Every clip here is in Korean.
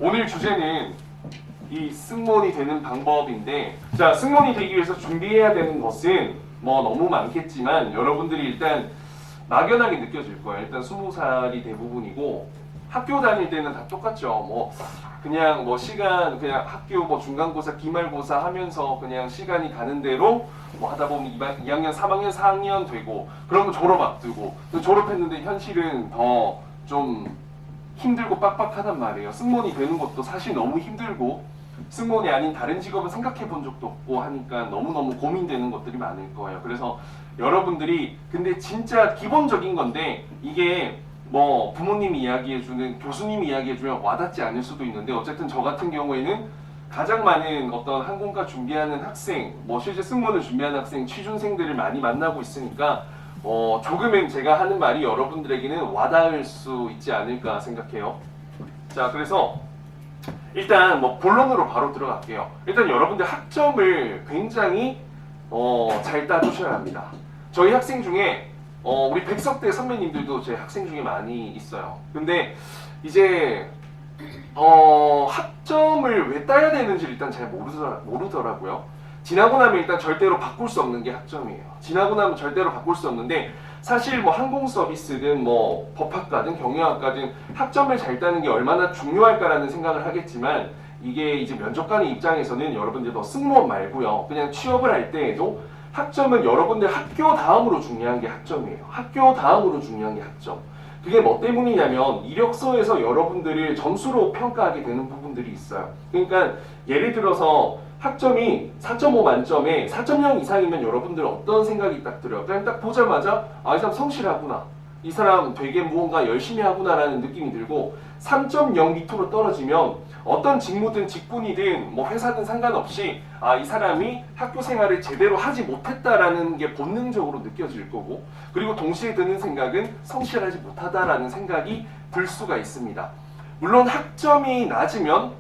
오늘 주제는 이 승무원이 되는 방법인데, 자, 승무원이 되기 위해서 준비해야 되는 것은 뭐 너무 많겠지만 여러분들이 일단 막연하게 느껴질 거예요. 일단 20살이 대부분이고 학교 다닐 때는 다 똑같죠. 뭐 그냥 뭐 시간 그냥 학교 뭐 중간고사 기말고사 하면서 그냥 시간이 가는 대로 뭐 하다 보면 2학년 3학년 4학년 되고 그러면 졸업 앞두고 졸업했는데 현실은 더 좀 힘들고 빡빡하단 말이에요. 승무원이 되는 것도 사실 너무 힘들고 승무원이 아닌 다른 직업을 생각해 본 적도 없고 하니까 너무너무 고민되는 것들이 많을 거예요. 그래서 여러분들이 근데 진짜 기본적인 건데 이게 뭐 부모님이 이야기해주는 교수님이 이야기해주면 와닿지 않을 수도 있는데 어쨌든 저 같은 경우에는 가장 많은 어떤 항공과 준비하는 학생, 뭐 실제 승무원을 준비하는 학생, 취준생들을 많이 만나고 있으니까 조금은 제가 하는 말이 여러분들에게는 와닿을 수 있지 않을까 생각해요. 자, 그래서 일단 뭐 본론으로 바로 들어갈게요. 일단 여러분들 학점을 굉장히 잘 따주셔야 합니다. 저희 학생 중에 우리 백석대 선배님들도 제 학생 중에 많이 있어요. 근데 이제 학점을 왜 따야 되는지 일단 잘 모르더라고요. 지나고 나면 일단 절대로 바꿀 수 없는 게 학점이에요. 지나고 나면 절대로 바꿀 수 없는데 사실 뭐 항공 서비스든 뭐 법학과든 경영학과든 학점을 잘 따는 게 얼마나 중요할까라는 생각을 하겠지만 이게 이제 면접관의 입장에서는 여러분들 더 승무원 말고요. 그냥 취업을 할 때에도 학점은 여러분들 학교 다음으로 중요한 게 학점이에요. 학교 다음으로 중요한 게 학점. 그게 뭐 때문이냐면 이력서에서 여러분들을 점수로 평가하게 되는 부분들이 있어요. 그러니까 예를 들어서 학점이 4.5 만점에 4.0 이상이면 여러분들 어떤 생각이 딱 들어요? 그냥 딱 보자마자 이 사람 성실하구나. 이 사람 되게 무언가 열심히 하구나라는 느낌이 들고 3.0 밑으로 떨어지면 어떤 직무든 직군이든 뭐 회사든 상관없이 이 사람이 학교 생활을 제대로 하지 못했다라는 게 본능적으로 느껴질 거고 그리고 동시에 드는 생각은 성실하지 못하다라는 생각이 들 수가 있습니다. 물론 학점이 낮으면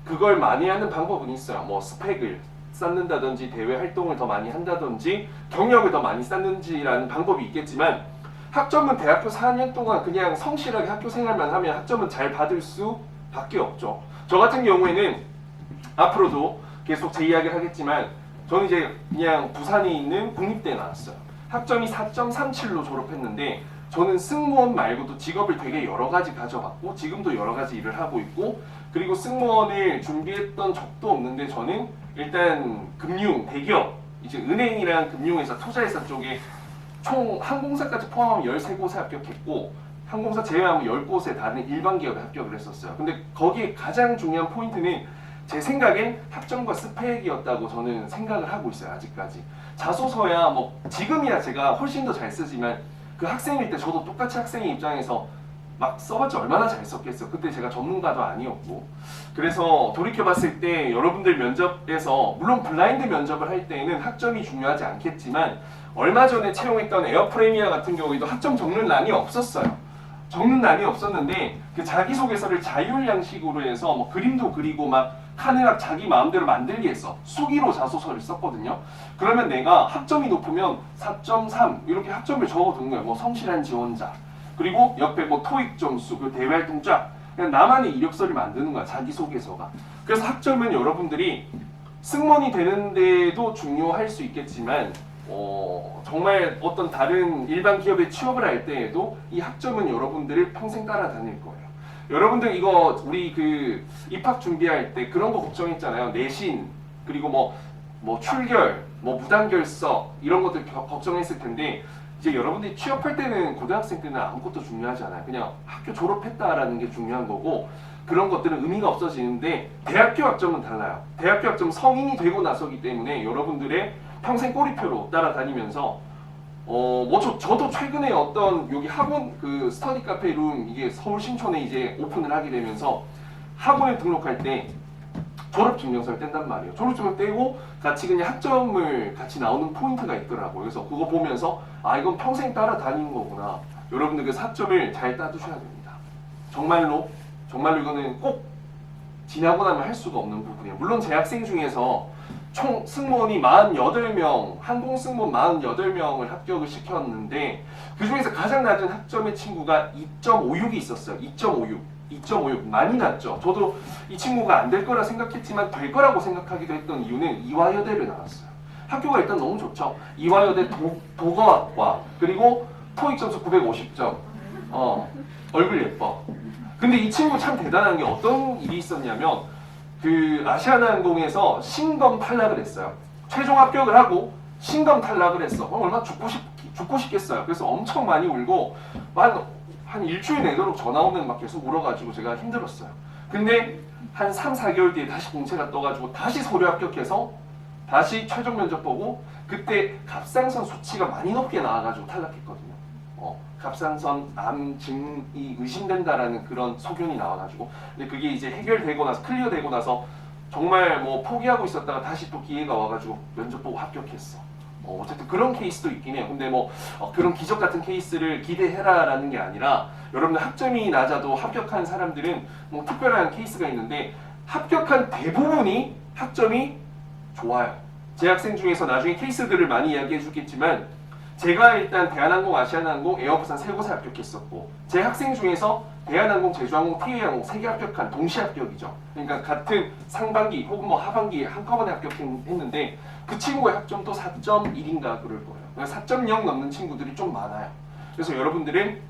그걸 많이 하는 방법은 있어요. 뭐 스펙을 쌓는다든지 대외 활동을 더 많이 한다든지 경력을 더 많이 쌓는지라는 방법이 있겠지만 학점은 대학교 4년 동안 그냥 성실하게 학교 생활만 하면 학점은 잘 받을 수밖에 없죠. 저 같은 경우에는 앞으로도 계속 제 이야기를 하겠지만 저는 이제 그냥 부산에 있는 국립대에 나왔어요. 학점이 4.37로 졸업했는데 저는 승무원 말고도 직업을 되게 여러 가지 가져봤고 지금도 여러 가지 일을 하고 있고 그리고 승무원을 준비했던 적도 없는데 저는 일단 금융, 대기업, 이제 은행이랑 금융회사, 투자회사 쪽에 총 항공사까지 포함하면 13곳에 합격했고 항공사 제외하면 10곳에 다른 일반 기업에 합격을 했었어요. 근데 거기에 가장 중요한 포인트는 제 생각엔 학점과 스펙이었다고 저는 생각을 하고 있어요. 아직까지. 자소서야 뭐 지금이야 제가 훨씬 더 잘 쓰지만 그 학생일 때 저도 똑같이 학생의 입장에서 막 써봤자 얼마나 잘 썼겠어요. 그때 제가 전문가도 아니었고 그래서 돌이켜봤을 때 여러분들 면접에서 물론 블라인드 면접을 할 때에는 학점이 중요하지 않겠지만 얼마 전에 채용했던 에어프레미아 같은 경우에도 학점 적는 란이 없었어요. 적는 란이 없었는데 그 자기소개서를 자율 양식으로 해서 뭐 그림도 그리고 막 카네락 자기 마음대로 만들기 했어. 수기로 자소서를 썼거든요. 그러면 내가 학점이 높으면 4.3 이렇게 학점을 적어둔 거예요. 뭐 성실한 지원자 그리고 옆에 뭐 토익 점수 그 대외 활동 쫙 그냥 나만의 이력서를 만드는 거야. 자기소개서가. 그래서 학점은 여러분들이 승무원이 되는데도 중요할 수 있겠지만 정말 어떤 다른 일반 기업에 취업을 할 때에도 이 학점은 여러분들을 평생 따라다닐 거예요. 여러분들 이거 우리 그 입학 준비할 때 그런 거 걱정했잖아요. 내신 그리고 뭐 출결, 뭐 무단결석 이런 것들 걱정했을 텐데 이제 여러분들이 취업할 때는 고등학생 때는 아무것도 중요하지 않아요. 그냥 학교 졸업했다라는 게 중요한 거고 그런 것들은 의미가 없어지는데 대학교 학점은 달라요. 대학교 학점 성인이 되고 나서기 때문에 여러분들의 평생 꼬리표로 따라다니면서 저도 최근에 어떤 여기 학원 그 스터디 카페 룸 이게 서울 신촌에 이제 오픈을 하게 되면서 학원에 등록할 때 졸업 증명서를 뗀단 말이에요. 졸업 증명 떼고 같이 그냥 학점을 같이 나오는 포인트가 있더라고요. 그래서 그거 보면서 이건 평생 따라다니는 거구나. 여러분들 그 학점을 잘 따두셔야 됩니다. 정말로 이거는 꼭 지나고 나면 할 수가 없는 부분이에요. 물론 제 학생 중에서 총 승무원이 48명, 항공 승무원 48명을 합격을 시켰는데 그 중에서 가장 낮은 학점의 친구가 2.56이 있었어요. 2.56. 2.56 많이 낮죠. 저도 이 친구가 안 될 거라 생각했지만 될 거라고 생각하기도 했던 이유는 이화여대를 나왔어요. 학교가 일단 너무 좋죠. 이화여대 도거학과 그리고 토익 점수 950점. 얼굴 예뻐. 근데 이 친구 참 대단한 게 어떤 일이 있었냐면 그 아시아나항공에서 신검 탈락을 했어요. 최종 합격을 하고 신검 탈락을 했어. 얼마나 죽고 싶겠어요. 그래서 엄청 많이 울고 한 일주일 내도록 전화 오면 막 계속 울어가지고 제가 힘들었어요. 근데 한 3, 4개월 뒤에 다시 공채가 떠가지고 다시 서류 합격해서 다시 최종 면접 보고 그때 갑상선 수치가 많이 높게 나와가지고 탈락했거든요. 갑상선 암 증이 의심된다라는 그런 소견이 나와가지고 근데 그게 이제 해결되고 나서 클리어되고 나서 정말 뭐 포기하고 있었다가 다시 또 기회가 와가지고 면접 보고 합격했어. 어쨌든 그런 케이스도 있긴 해요. 근데 뭐 그런 기적 같은 케이스를 기대해라라는 게 아니라 여러분들 학점이 낮아도 합격한 사람들은 뭐 특별한 케이스가 있는데 합격한 대부분이 학점이 좋아요. 제 학생 중에서 나중에 케이스들을 많이 이야기해 주겠지만 제가 일단 대한항공, 아시아나항공, 에어부산 세 곳에 합격했었고 제 학생 중에서 대한항공, 제주항공, 티웨이항공 세 개 합격한 동시 합격이죠. 그러니까 같은 상반기 혹은 뭐 하반기에 한꺼번에 합격했는데 그 친구의 학점도 4.1인가 그럴 거예요. 그러니까 4.0 넘는 친구들이 좀 많아요. 그래서 여러분들은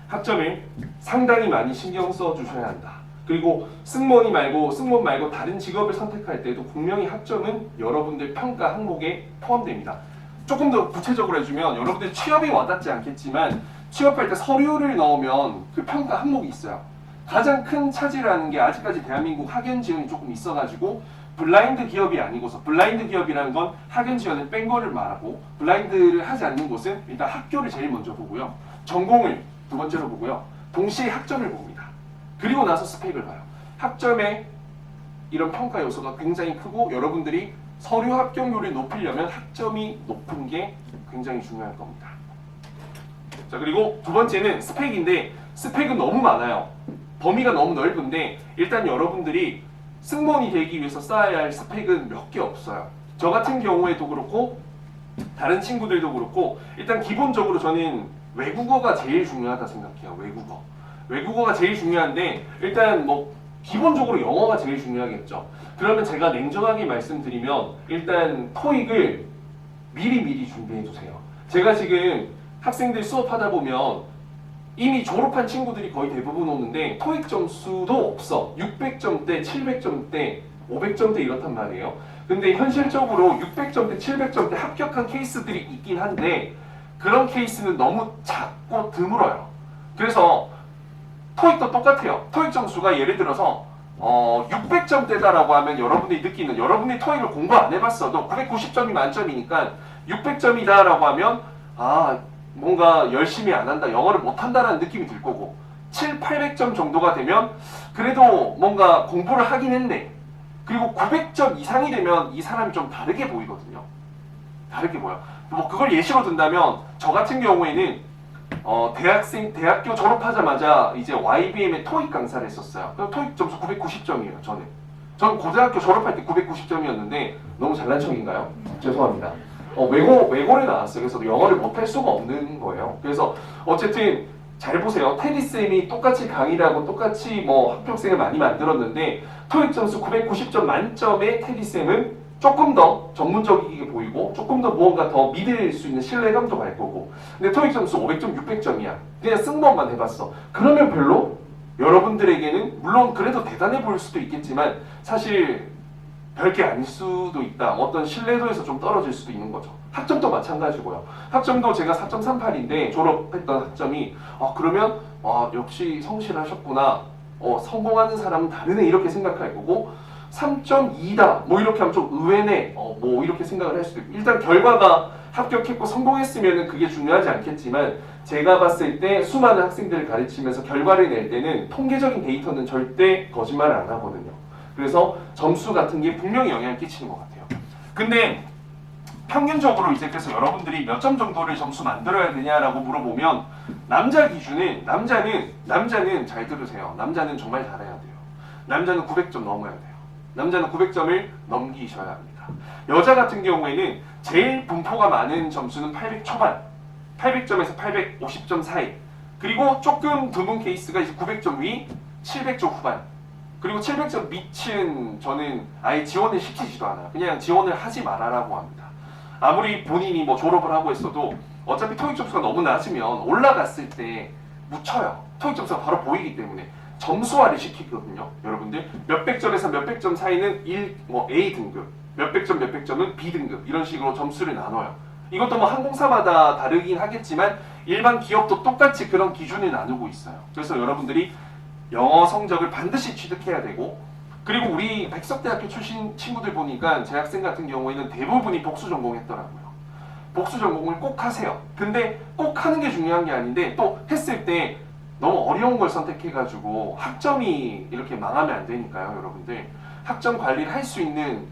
학점을 상당히 많이 신경 써 주셔야 한다. 그리고 승무원 말고 다른 직업을 선택할 때도 분명히 학점은 여러분들 평가 항목에 포함됩니다. 조금 더 구체적으로 해주면 여러분들 취업이 와닿지 않겠지만 취업할 때 서류를 넣으면 그 평가 항목이 있어요. 가장 큰 차지라는 게 아직까지 대한민국 학연 지원이 조금 있어가지고 블라인드 기업이 아니고서 블라인드 기업이라는 건 학연 지원을 뺀 거를 말하고 블라인드를 하지 않는 곳은 일단 학교를 제일 먼저 보고요. 전공을 두 번째로 보고요. 동시에 학점을 봅니다. 그리고 나서 스펙을 봐요. 학점에 이런 평가 요소가 굉장히 크고 여러분들이 서류 합격률을 높이려면 학점이 높은 게 굉장히 중요할 겁니다. 자, 그리고 두 번째는 스펙인데 스펙은 너무 많아요. 범위가 너무 넓은데 일단 여러분들이 승무원이 되기 위해서 쌓아야 할 스펙은 몇 개 없어요. 저 같은 경우에도 그렇고 다른 친구들도 그렇고 일단 기본적으로 저는 외국어가 제일 중요하다 생각해요. 외국어가 제일 중요한데 일단 뭐 기본적으로 영어가 제일 중요하겠죠. 그러면 제가 냉정하게 말씀드리면 일단 토익을 미리 준비해 두세요. 제가 지금 학생들 수업하다 보면 이미 졸업한 친구들이 거의 대부분 오는데 토익 점수도 없어. 600점대, 700점대, 500점대 이렇단 말이에요. 근데 현실적으로 600점대, 700점대 합격한 케이스들이 있긴 한데 그런 케이스는 너무 작고 드물어요. 그래서 토익도 똑같아요. 토익 점수가 예를 들어서 600점대다라고 하면 여러분들이 느끼는 여러분이 토익을 공부 안 해봤어도 990점이 만점이니까 600점이다라고 하면 뭔가 열심히 안 한다, 영어를 못 한다라는 느낌이 들 거고 700-800점 정도가 되면 그래도 뭔가 공부를 하긴 했네. 그리고 900점 이상이 되면 이 사람이 좀 다르게 보이거든요. 다르게 보여. 뭐 그걸 예시로 든다면 저 같은 경우에는 대학교 졸업하자마자 이제 YBM의 토익 강사를 했었어요. 토익 점수 990점이에요. 저는 고등학교 졸업할 때 990점이었는데 너무 잘난 척인가요? 죄송합니다. 외고를 나왔어요. 그래서 영어를 못할 수가 없는 거예요. 그래서 어쨌든 잘 보세요. 테디쌤이 똑같이 강의를 하고 똑같이 뭐 합격생을 많이 만들었는데 토익 점수 990점 만점의 테디쌤은 조금 더 전문적이게 보이고 조금 더 무언가 더 믿을 수 있는 신뢰감도 갈 거고 근데 토익 점수 500점, 600점이야. 그냥 승무원만 해봤어. 그러면 별로 여러분들에게는 물론 그래도 대단해 보일 수도 있겠지만 사실 별게 아닐 수도 있다. 어떤 신뢰도에서 좀 떨어질 수도 있는 거죠. 학점도 마찬가지고요. 학점도 제가 4.38인데 졸업했던 학점이 그러면 역시 성실하셨구나. 성공하는 사람은 다르네 이렇게 생각할 거고 3.2다 뭐 이렇게 하면 좀 의외네 뭐 이렇게 생각을 할 수도 있고 일단 결과가 합격했고 성공했으면 그게 중요하지 않겠지만 제가 봤을 때 수많은 학생들을 가르치면서 결과를 낼 때는 통계적인 데이터는 절대 거짓말을 안 하거든요. 그래서 점수 같은 게 분명히 영향을 끼치는 것 같아요. 근데 평균적으로 이제 그래서 여러분들이 몇 점 정도를 점수 만들어야 되냐라고 물어보면 남자 기준은 남자는 잘 들으세요. 남자는 정말 잘해야 돼요. 남자는 900점 넘어야 돼요. 남자는 900점을 넘기셔야 합니다. 여자 같은 경우에는 제일 분포가 많은 점수는 800 초반, 800점에서 850점 사이. 그리고 조금 드문 케이스가 이제 900점 위, 700점 후반. 그리고 700점 밑은 저는 아예 지원을 시키지도 않아요. 그냥 지원을 하지 말아라고 합니다. 아무리 본인이 뭐 졸업을 하고 있어도 어차피 토익 점수가 너무 낮으면 올라갔을 때 묻혀요. 토익 점수가 바로 보이기 때문에 점수화를 시키거든요. 여러분들 몇백 점에서 몇백 점 사이는 A 등급, 몇백 점 몇백 점은 B 등급 이런 식으로 점수를 나눠요. 이것도 뭐 항공사마다 다르긴 하겠지만 일반 기업도 똑같이 그런 기준을 나누고 있어요. 그래서 여러분들이 영어 성적을 반드시 취득해야 되고, 그리고 우리 백석대학교 출신 친구들 보니까 제 학생 같은 경우에는 대부분이 복수 전공했더라고요. 복수 전공을 꼭 하세요. 근데 꼭 하는 게 중요한 게 아닌데 또 했을 때 너무 어려운 걸 선택해가지고 학점이 이렇게 망하면 안 되니까요. 여러분들 학점 관리를 할 수 있는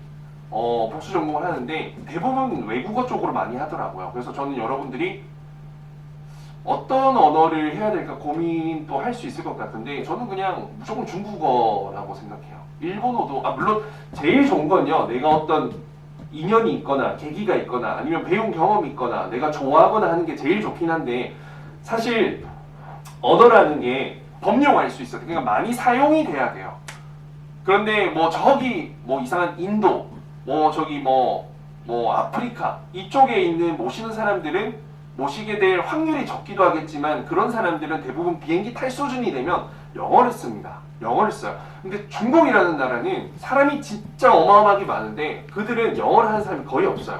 복수 전공을 하는데 대부분 외국어 쪽으로 많이 하더라고요. 그래서 저는 여러분들이 어떤 언어를 해야 될까 고민도 할 수 있을 것 같은데 저는 그냥 무조건 중국어라고 생각해요. 일본어도 물론 제일 좋은 건요, 내가 어떤 인연이 있거나 계기가 있거나 아니면 배운 경험이 있거나 내가 좋아하거나 하는 게 제일 좋긴 한데, 사실 언어라는 게 범용할 수 있어요. 그러니까 많이 사용이 돼야 돼요. 그런데 뭐 저기 뭐 이상한 인도 저기 뭐 아프리카 이쪽에 있는 모시는 사람들은 모시게 될 확률이 적기도 하겠지만 그런 사람들은 대부분 비행기 탈 수준이 되면 영어를 씁니다. 영어를 써요. 근데 중국이라는 나라는 사람이 진짜 어마어마하게 많은데 그들은 영어를 하는 사람이 거의 없어요.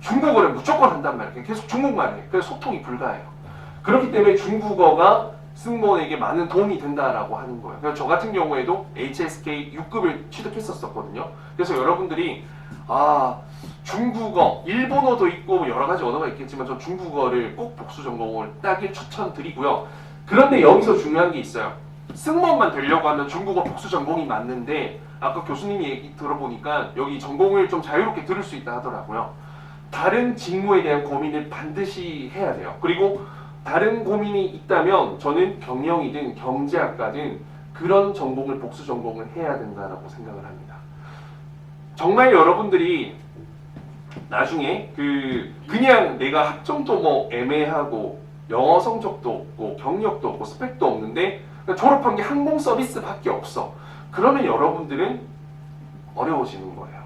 중국어를 무조건 한단 말이에요. 계속 중국말 해요. 그래서 소통이 불가해요. 그렇기 때문에 중국어가 승무원에게 많은 도움이 된다라고 하는 거예요. 그래서 저 같은 경우에도 HSK 6급을 취득했었거든요. 그래서 여러분들이 중국어, 일본어도 있고 여러 가지 언어가 있겠지만 저 중국어를 꼭 복수 전공을 따길 추천드리고요. 그런데 여기서 중요한 게 있어요. 승무원만 되려고 하면 중국어 복수 전공이 맞는데 아까 교수님이 얘기 들어보니까 여기 전공을 좀 자유롭게 들을 수 있다 하더라고요. 다른 직무에 대한 고민을 반드시 해야 돼요. 그리고 다른 고민이 있다면 저는 경영이든 경제학과든 그런 전공을 복수 전공을 해야 된다고 생각을 합니다. 정말 여러분들이 나중에 그냥 내가 학점도 뭐 애매하고 영어 성적도 없고 경력도 없고 스펙도 없는데 졸업한 게 항공 서비스밖에 없어. 그러면 여러분들은 어려워지는 거예요.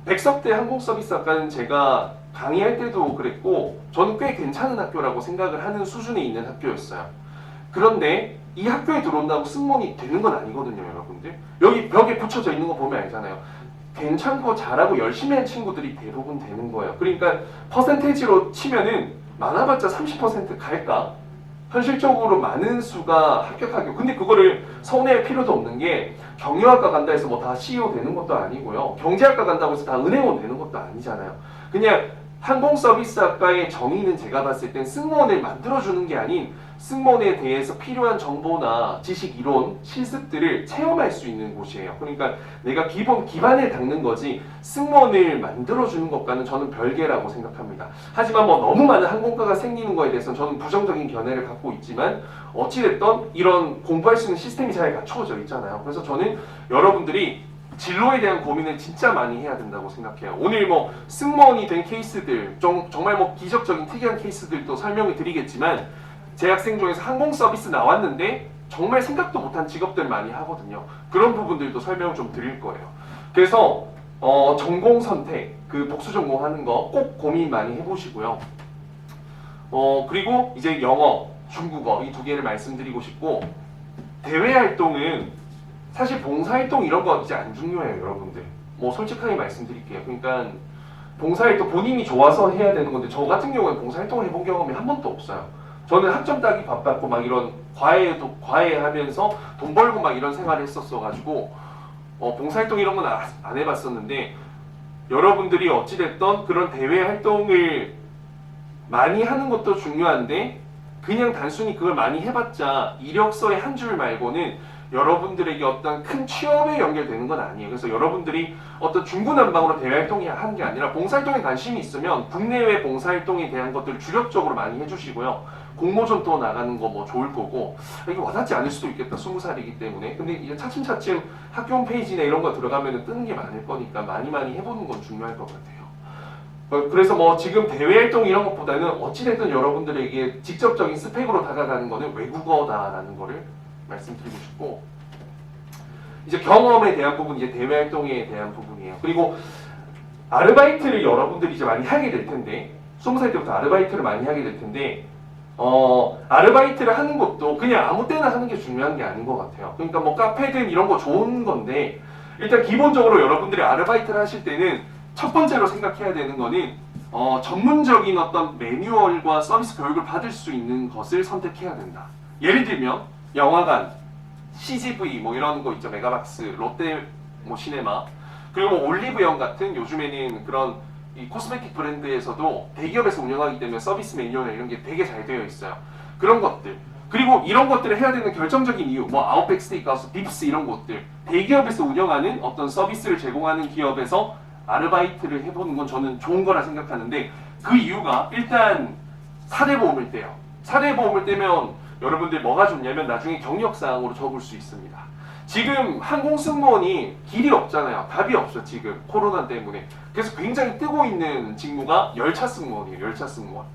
백석대 항공 서비스학과는 제가 강의할 때도 그랬고 저는 꽤 괜찮은 학교라고 생각을 하는 수준에 있는 학교였어요. 그런데 이 학교에 들어온다고 승무원이 되는 건 아니거든요, 여러분들. 여기 벽에 붙여져 있는 거 보면 알잖아요. 괜찮고 잘하고 열심히 한 친구들이 대부분 되는 거예요. 그러니까 퍼센테이지로 치면은 많아봤자 30% 갈까? 현실적으로 많은 수가 합격하고, 근데 그거를 서운해할 필요도 없는 게 경영학과 간다 해서 뭐 다 CEO 되는 것도 아니고요. 경제학과 간다고 해서 다 은행원 되는 것도 아니잖아요. 그냥 항공서비스학과의 정의는 제가 봤을 땐 승무원을 만들어주는 게 아닌 승무원에 대해서 필요한 정보나 지식, 이론, 실습들을 체험할 수 있는 곳이에요. 그러니까 내가 기반을 닦는 거지 승무원을 만들어주는 것과는 저는 별개라고 생각합니다. 하지만 뭐 너무 많은 항공과가 생기는 거에 대해서는 저는 부정적인 견해를 갖고 있지만 어찌됐든 이런 공부할 수 있는 시스템이 잘 갖춰져 있잖아요. 그래서 저는 여러분들이 진로에 대한 고민을 진짜 많이 해야 된다고 생각해요. 오늘 뭐 승무원이 된 케이스들, 정말 뭐 기적적인 특이한 케이스들도 설명을 드리겠지만 제 학생 중에서 항공 서비스 나왔는데 정말 생각도 못한 직업들 많이 하거든요. 그런 부분들도 설명을 좀 드릴 거예요. 그래서 전공 선택, 복수 전공하는 거 꼭 고민 많이 해보시고요. 그리고 이제 영어, 중국어 이 두 개를 말씀드리고 싶고, 대외 활동은 사실 봉사활동 이런 거 이제 안 중요해요, 여러분들. 뭐 솔직하게 말씀드릴게요. 그러니까 봉사활동 본인이 좋아서 해야 되는 건데 저 같은 경우는 봉사활동을 해본 경험이 한 번도 없어요. 저는 학점 따기 바빴고 막 이런 과외하면서 돈 벌고 막 이런 생활을 했었어가지고 봉사활동 이런 건 안 해봤었는데, 여러분들이 어찌됐던 그런 대외 활동을 많이 하는 것도 중요한데 그냥 단순히 그걸 많이 해봤자 이력서의 한 줄 말고는 여러분들에게 어떤 큰 취업에 연결되는 건 아니에요. 그래서 여러분들이 어떤 중구난방으로 대외활동이 하는 게 아니라 봉사활동에 관심이 있으면 국내외 봉사활동에 대한 것들을 주력적으로 많이 해주시고요. 공모전 또 나가는 거 뭐 좋을 거고, 이게 와닿지 않을 수도 있겠다, 20살이기 때문에. 근데 이제 차츰차츰 학교 홈페이지나 이런 거 들어가면 뜨는 게 많을 거니까 많이 해보는 건 중요할 것 같아요. 그래서 뭐 지금 대외활동 이런 것보다는 어찌됐든 여러분들에게 직접적인 스펙으로 다가가는 거는 외국어다라는 거를 말씀드리고 싶고, 이제 경험에 대한 부분, 이제 대외 활동에 대한 부분이에요. 그리고 아르바이트를 여러분들이 이제 많이 하게 될 텐데, 20살 때부터 아르바이트를 많이 하게 될 텐데, 아르바이트를 하는 것도 그냥 아무 때나 하는 게 중요한 게 아닌 것 같아요. 그러니까 뭐 카페든 이런 거 좋은 건데, 일단 기본적으로 여러분들이 아르바이트를 하실 때는 첫 번째로 생각해야 되는 거는 전문적인 어떤 매뉴얼과 서비스 교육을 받을 수 있는 것을 선택해야 된다. 예를 들면 영화관, CGV 뭐 이런 거 있죠. 메가박스, 롯데 뭐 시네마, 그리고 뭐 올리브영 같은 요즘에는 그런 이 코스메틱 브랜드에서도 대기업에서 운영하기 때문에 서비스 매뉴얼 이런 게 되게 잘 되어 있어요. 그런 것들. 그리고 이런 것들을 해야 되는 결정적인 이유, 뭐 아웃백 스테이크하우스, 빕스 이런 곳들, 대기업에서 운영하는 어떤 서비스를 제공하는 기업에서 아르바이트를 해보는 건 저는 좋은 거라 생각하는데, 그 이유가 일단 사대보험을 떼요. 사대보험을 떼면 여러분들 뭐가 좋냐면 나중에 경력사항으로 적을 수 있습니다. 지금 항공승무원이 길이 없잖아요. 답이 없어 지금 코로나 때문에. 그래서 굉장히 뜨고 있는 직무가 열차승무원이에요. 열차승무원.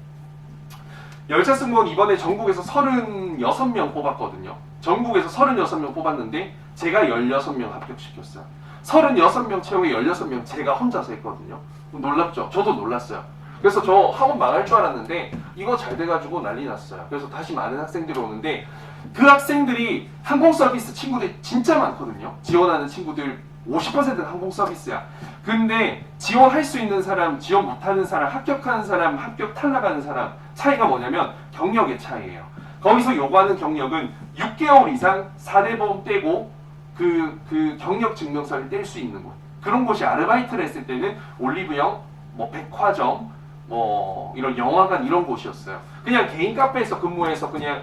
열차승무원 이번에 전국에서 36명 뽑았거든요. 전국에서 36명 뽑았는데 제가 16명 합격시켰어요. 36명 채용에 16명 제가 혼자서 했거든요. 놀랍죠? 저도 놀랐어요. 그래서 저 학원 망할 줄 알았는데 이거 잘 돼가지고 난리 났어요. 그래서 다시 많은 학생들이 오는데, 그 학생들이 항공서비스 친구들이 진짜 많거든요. 지원하는 친구들 50%는 항공서비스야. 근데 지원할 수 있는 사람, 지원 못하는 사람, 합격하는 사람, 합격 탈락하는 사람 차이가 뭐냐면 경력의 차이예요. 거기서 요구하는 경력은 6개월 이상 4대보험 떼고 그 경력 증명서를 뗄 수 있는 곳. 그런 곳이 아르바이트를 했을 때는 올리브영, 뭐 백화점, 뭐 이런 영화관 이런 곳이었어요. 그냥 개인 카페에서 근무해서 그냥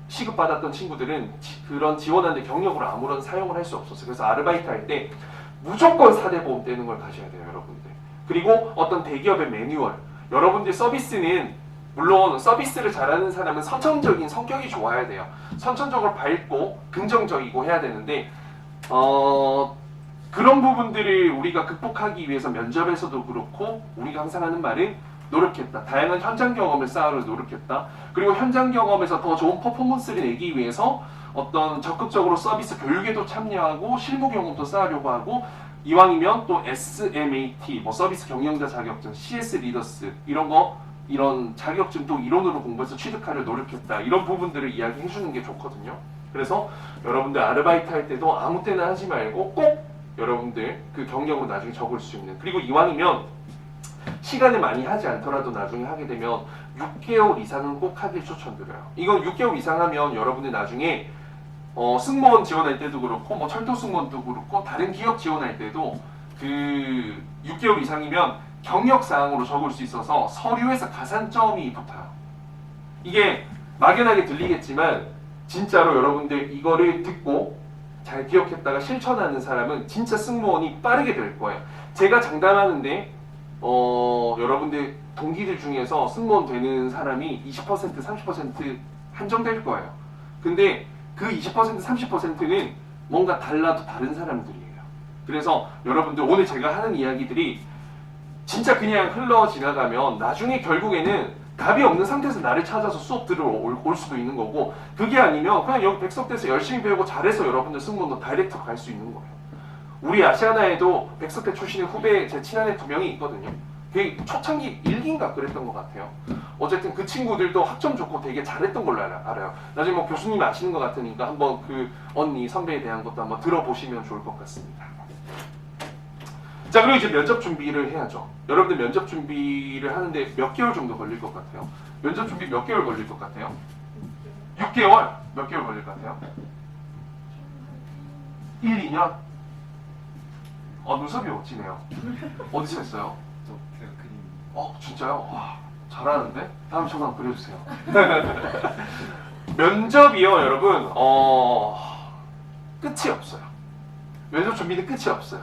시급받았던 친구들은 그런 지원하는데 경력으로 아무런 사용을 할 수 없었어요. 그래서 아르바이트 할 때 무조건 4대 보험 떼는 걸 가셔야 돼요, 여러분들. 그리고 어떤 대기업의 매뉴얼, 여러분들 서비스는 물론 서비스를 잘하는 사람은 선천적인 성격이 좋아야 돼요. 선천적으로 밝고 긍정적이고 해야 되는데 그런 부분들을 우리가 극복하기 위해서 면접에서도 그렇고 우리가 항상 하는 말은 노력했다. 다양한 현장 경험을 쌓으려 노력했다. 그리고 현장 경험에서 더 좋은 퍼포먼스를 내기 위해서 어떤 적극적으로 서비스 교육에도 참여하고 실무 경험도 쌓으려고 하고, 이왕이면 또 SMAT, 뭐 서비스 경영자 자격증, CS 리더스 이런 자격증도 이론으로 공부해서 취득하려 노력했다. 이런 부분들을 이야기해 주는 게 좋거든요. 그래서 여러분들 아르바이트 할 때도 아무 때나 하지 말고 꼭 여러분들 그 경력으로 나중에 적을 수 있는, 그리고 이왕이면 시간을 많이 하지 않더라도 나중에 하게 되면 6개월 이상은 꼭 하길 추천드려요. 이건 6개월 이상 하면 여러분들 나중에 승무원 지원할 때도 그렇고 뭐 철도 승무원도 그렇고 다른 기업 지원할 때도 그 6개월 이상이면 경력사항으로 적을 수 있어서 서류에서 가산점이 붙어요. 이게 막연하게 들리겠지만 진짜로 여러분들 이거를 듣고 잘 기억했다가 실천하는 사람은 진짜 승무원이 빠르게 될 거예요. 제가 장담하는데 여러분들 동기들 중에서 승무원 되는 사람이 20% 30% 한정될 거예요. 근데 그 20% 30%는 뭔가 달라도 다른 사람들이에요. 그래서 여러분들 오늘 제가 하는 이야기들이 진짜 그냥 흘러 지나가면 나중에 결국에는 답이 없는 상태에서 나를 찾아서 수업 들어올 수도 있는 거고, 그게 아니면 그냥 여기 백석대에서 열심히 배우고 잘해서 여러분들 승무원도 다이렉트로 갈 수 있는 거예요. 우리 아시아나에도 백석대 출신의 후배 제 친한 애 2명이 있거든요. 그게 초창기 1기인가 그랬던 것 같아요. 어쨌든 그 친구들도 학점 좋고 되게 잘했던 걸로 알아요. 나중에 뭐 교수님이 아시는 것 같으니까 한번 그 언니 선배에 대한 것도 한번 들어보시면 좋을 것 같습니다. 자, 그리고 이제 면접 준비를 해야죠. 여러분들 면접 준비를 하는데 몇 개월 정도 걸릴 것 같아요? 면접 준비 몇 개월 걸릴 것 같아요? 6개월? 몇 개월 걸릴 것 같아요? 1, 2년? 눈썹이 멋지네요. 어디서 했어요? 제가 그림. 진짜요? 와, 잘하는데? 다음 저도 한번 그려주세요. 면접이요, 여러분. 끝이 없어요. 면접 준비는 끝이 없어요.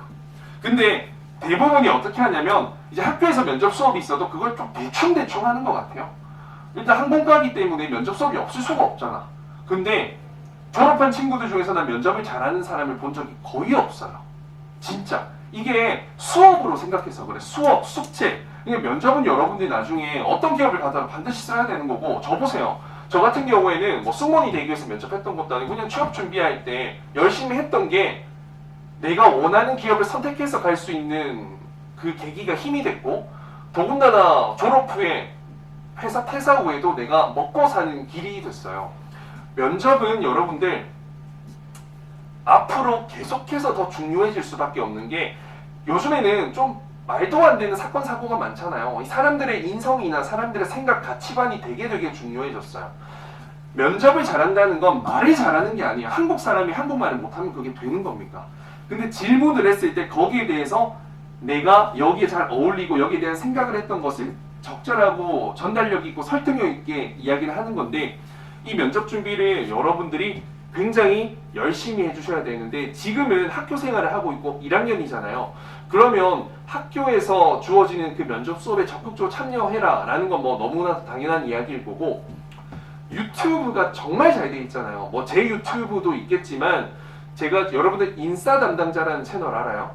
근데 대부분이 어떻게 하냐면 이제 학교에서 면접 수업이 있어도 그걸 좀 대충 하는 것 같아요. 일단 항공과이기 때문에 면접 수업이 없을 수가 없잖아. 근데 졸업한 친구들 중에서 난 면접을 잘하는 사람을 본 적이 거의 없어요. 진짜. 이게 수업으로 생각해서 그래. 수업, 숙제. 이게 면접은 여러분들이 나중에 어떤 기업을 가더라도 반드시 써야 되는 거고, 저 보세요. 저 같은 경우에는 뭐 승무원이 되기 위해서 면접했던 것도 아니고 그냥 취업 준비할 때 열심히 했던 게 내가 원하는 기업을 선택해서 갈 수 있는 그 계기가 힘이 됐고, 더군다나 졸업 후에 회사 퇴사 후에도 내가 먹고 사는 길이 됐어요. 면접은 여러분들 앞으로 계속해서 더 중요해질 수밖에 없는 게, 요즘에는 좀 말도 안 되는 사건 사고가 많잖아요. 이 사람들의 인성이나 사람들의 생각 가치관이 되게 중요해졌어요. 면접을 잘한다는 건 말을 잘하는 게 아니에요. 한국 사람이 한국말을 못하면 그게 되는 겁니까? 근데 질문을 했을 때 거기에 대해서 내가 여기에 잘 어울리고 여기에 대한 생각을 했던 것을 적절하고 전달력 있고 설득력 있게 이야기를 하는 건데, 이 면접 준비를 여러분들이 굉장히 열심히 해주셔야 되는데, 지금은 학교 생활을 하고 있고 1학년이잖아요. 그러면 학교에서 주어지는 그 면접 수업에 적극적으로 참여해라 라는 건 뭐 너무나 당연한 이야기일 거고, 유튜브가 정말 잘 돼 있잖아요. 뭐 제 유튜브도 있겠지만, 제가 여러분들 인싸 담당자라는 채널 알아요?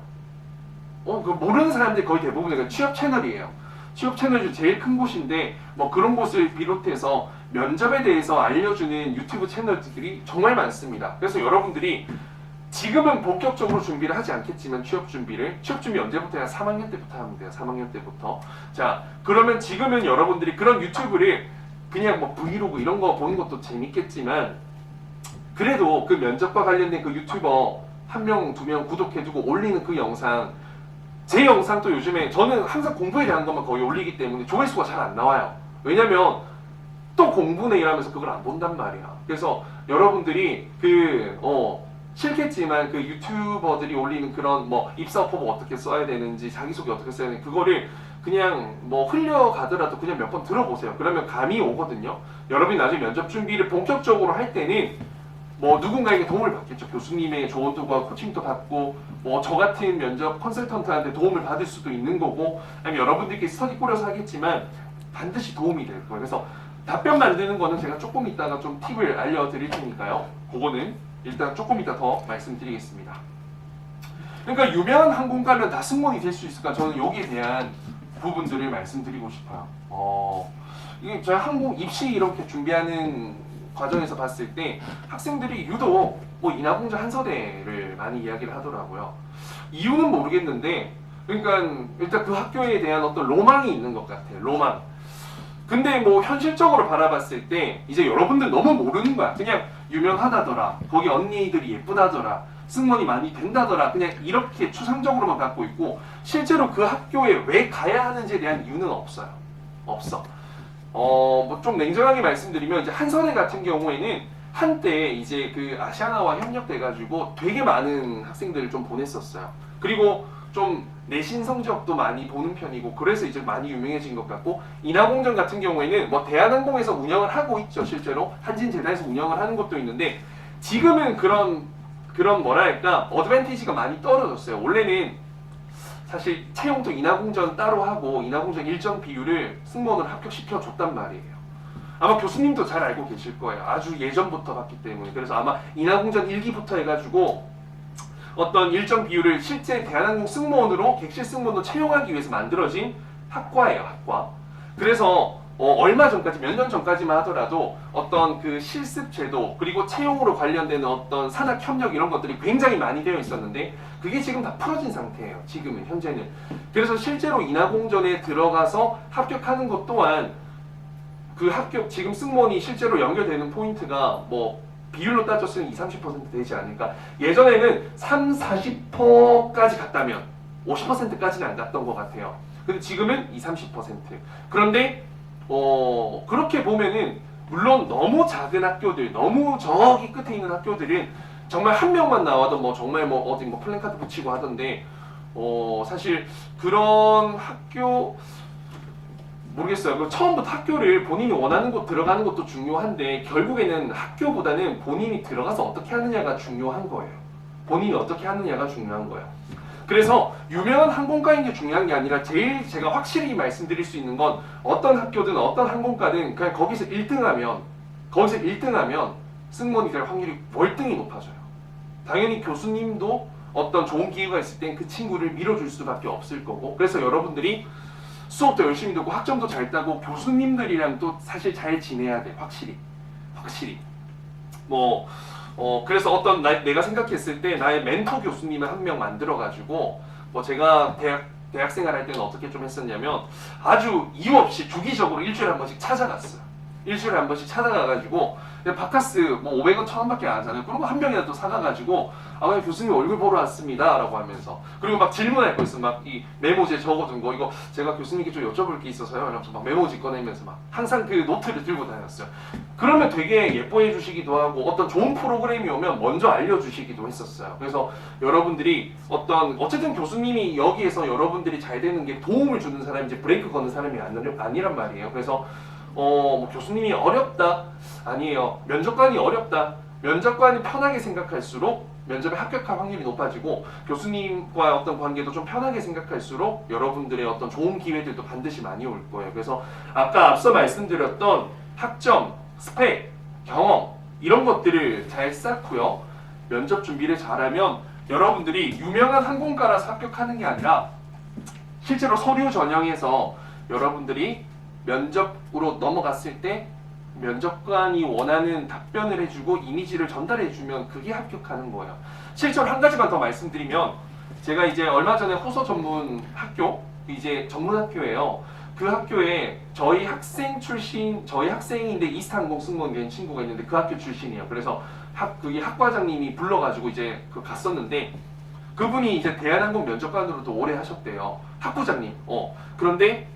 그 모르는 사람들이 거의 대부분 취업 채널이에요. 취업 채널 중 제일 큰 곳인데, 뭐 그런 곳을 비롯해서 면접에 대해서 알려주는 유튜브 채널들이 정말 많습니다. 그래서 여러분들이 지금은 본격적으로 준비를 하지 않겠지만 취업 준비 언제부터 해야? 3학년 때부터 하면 돼요. 3학년 때부터. 자, 그러면 지금은 여러분들이 그런 유튜브를 그냥 뭐 브이로그 이런 거 보는 것도 재밌겠지만, 그래도 그 면접과 관련된 그 유튜버 1명, 2명 구독해두고 올리는 그 영상, 제 영상도 요즘에 저는 항상 공부에 대한 것만 거의 올리기 때문에 조회수가 잘 안 나와요. 왜냐면 또 공부네 이러면서 그걸 안 본단 말이야. 그래서 여러분들이 싫겠지만 그 유튜버들이 올리는 그런 뭐 입사 포부 어떻게 써야 되는지, 자기소개 어떻게 써야 되는지, 그거를 그냥 뭐 흘려가더라도 그냥 몇 번 들어보세요. 그러면 감이 오거든요. 여러분이 나중에 면접 준비를 본격적으로 할 때는 뭐 누군가에게 도움을 받겠죠. 교수님의 조언과 코칭도 받고, 뭐 저 같은 면접 컨설턴트한테 도움을 받을 수도 있는 거고, 아니면 여러분들끼리 스터디 꾸려서 하겠지만 반드시 도움이 될 거예요. 그래서 답변 만드는 거는 제가 조금 이따가 좀 팁을 알려드릴 테니까요. 그거는 일단 조금 이따 더 말씀드리겠습니다. 그러니까 유명한 항공가면 다 승무원이 될 수 있을까? 저는 여기에 대한 부분들을 말씀드리고 싶어요. 이게 저희 항공 입시 이렇게 준비하는 과정에서 봤을 때 학생들이 유독 뭐 인하공자 한서대를 많이 이야기를 하더라고요. 이유는 모르겠는데, 그러니까 일단 그 학교에 대한 어떤 로망이 있는 것 같아요. 로망. 근데 뭐 현실적으로 바라봤을 때 이제 여러분들 너무 모르는 거야. 그냥 유명하다더라, 거기 언니들이 예쁘다더라, 승무원이 많이 된다더라, 그냥 이렇게 추상적으로만 갖고 있고, 실제로 그 학교에 왜 가야 하는지에 대한 이유는 없어요. 없어. 뭐 좀 냉정하게 말씀드리면, 이제 한서대 같은 경우에는 한때 이제 그 아시아나와 협력돼가지고 되게 많은 학생들을 좀 보냈었어요. 그리고 좀 내신 성적도 많이 보는 편이고, 그래서 이제 많이 유명해진 것 같고, 인하공전 같은 경우에는 뭐 대한항공에서 운영을 하고 있죠. 실제로 한진제다에서 운영을 하는 것도 있는데, 지금은 그런 뭐랄까 어드밴티지가 많이 떨어졌어요. 원래는 사실 채용도 인하공전 따로 하고 인하공전 일정 비율을 승무원으로 합격시켜 줬단 말이에요. 아마 교수님도 잘 알고 계실 거예요. 아주 예전부터 봤기 때문에. 그래서 아마 인하공전 1기부터 해가지고 어떤 일정 비율을 실제 대한항공 승무원으로, 객실 승무원으로 채용하기 위해서 만들어진 학과예요. 학과. 그래서 얼마 전까지, 몇 년 전까지만 하더라도 어떤 그 실습 제도, 그리고 채용으로 관련되는 어떤 산학 협력 이런 것들이 굉장히 많이 되어 있었는데, 그게 지금 다 풀어진 상태예요. 지금은, 현재는. 그래서 실제로 인하공전에 들어가서 합격하는 것 또한 그 합격, 지금 승무원이 실제로 연결되는 포인트가 뭐 비율로 따졌으면 20-30% 되지 않을까. 예전에는 30-40%까지 갔다면 50%까지는 안 갔던 것 같아요. 근데 지금은 20-30%. 그런데 그렇게 보면은 물론 너무 작은 학교들, 너무 저기 끝에 있는 학교들은 정말 한 명만 나와도 뭐 정말 뭐 어디 뭐 플랜카드 붙이고 하던데, 사실 그런 학교 모르겠어요. 처음부터 학교를 본인이 원하는 곳 들어가는 것도 중요한데, 결국에는 학교보다는 본인이 들어가서 어떻게 하느냐가 중요한 거예요. 본인이 어떻게 하느냐가 중요한 거예요. 그래서 유명한 항공과인 게 중요한 게 아니라, 제일 제가 확실히 말씀드릴 수 있는 건, 어떤 학교든 어떤 항공과든 그냥 거기서 1등하면 승무원이 될 확률이 월등히 높아져요. 당연히 교수님도 어떤 좋은 기회가 있을 땐 그 친구를 밀어줄 수밖에 없을 거고, 그래서 여러분들이 수업도 열심히 듣고 학점도 잘 따고 교수님들이랑 또 사실 잘 지내야 돼. 확실히 뭐 그래서 어떤 내가 생각했을 때 나의 멘토 교수님을 한 명 만들어가지고 뭐 제가 대학생활 할 때는 어떻게 좀 했었냐면 아주 이유 없이 주기적으로 일주일에 한 번씩 찾아갔어요. 일주일에 한 번씩 찾아가가지고 바카스 뭐 500원 1000원밖에 안 하잖아요. 그런 거 한 병이라도 사가가지고 그냥 교수님 얼굴 보러 왔습니다 라고 하면서, 그리고 막 질문할 거 있어. 막 이 메모지에 적어둔 거 이거 제가 교수님께 좀 여쭤볼 게 있어서요 이러면서 막 메모지 꺼내면서 막 항상 그 노트를 들고 다녔어요. 그러면 되게 예뻐해 주시기도 하고 어떤 좋은 프로그램이 오면 먼저 알려주시기도 했었어요. 그래서 여러분들이 어쨌든 교수님이 여기에서 여러분들이 잘 되는 게 도움을 주는 사람이 이제 브레이크 거는 사람이 아니란 말이에요. 그래서 뭐 교수님이 어렵다? 아니에요. 면접관이 어렵다. 면접관이 편하게 생각할수록 면접에 합격할 확률이 높아지고, 교수님과 어떤 관계도 좀 편하게 생각할수록 여러분들의 어떤 좋은 기회들도 반드시 많이 올 거예요. 그래서 아까 앞서 말씀드렸던 학점, 스펙, 경험 이런 것들을 잘 쌓고요. 면접 준비를 잘하면 여러분들이 유명한 항공과라서 합격하는 게 아니라 실제로 서류 전형에서 여러분들이 면접으로 넘어갔을 때 면접관이 원하는 답변을 해주고 이미지를 전달해주면 그게 합격하는 거예요. 실제로 한 가지만 더 말씀드리면, 제가 이제 얼마 전에 호서 전문 학교, 이제 전문 학교예요. 그 학교에 저희 학생인데 이스타항공 승무원 된 친구가 있는데 그 학교 출신이에요. 그래서 그게 학과장님이 불러가지고 이제 갔었는데, 그분이 이제 대한항공 면접관으로도 오래 하셨대요. 학부장님. 그런데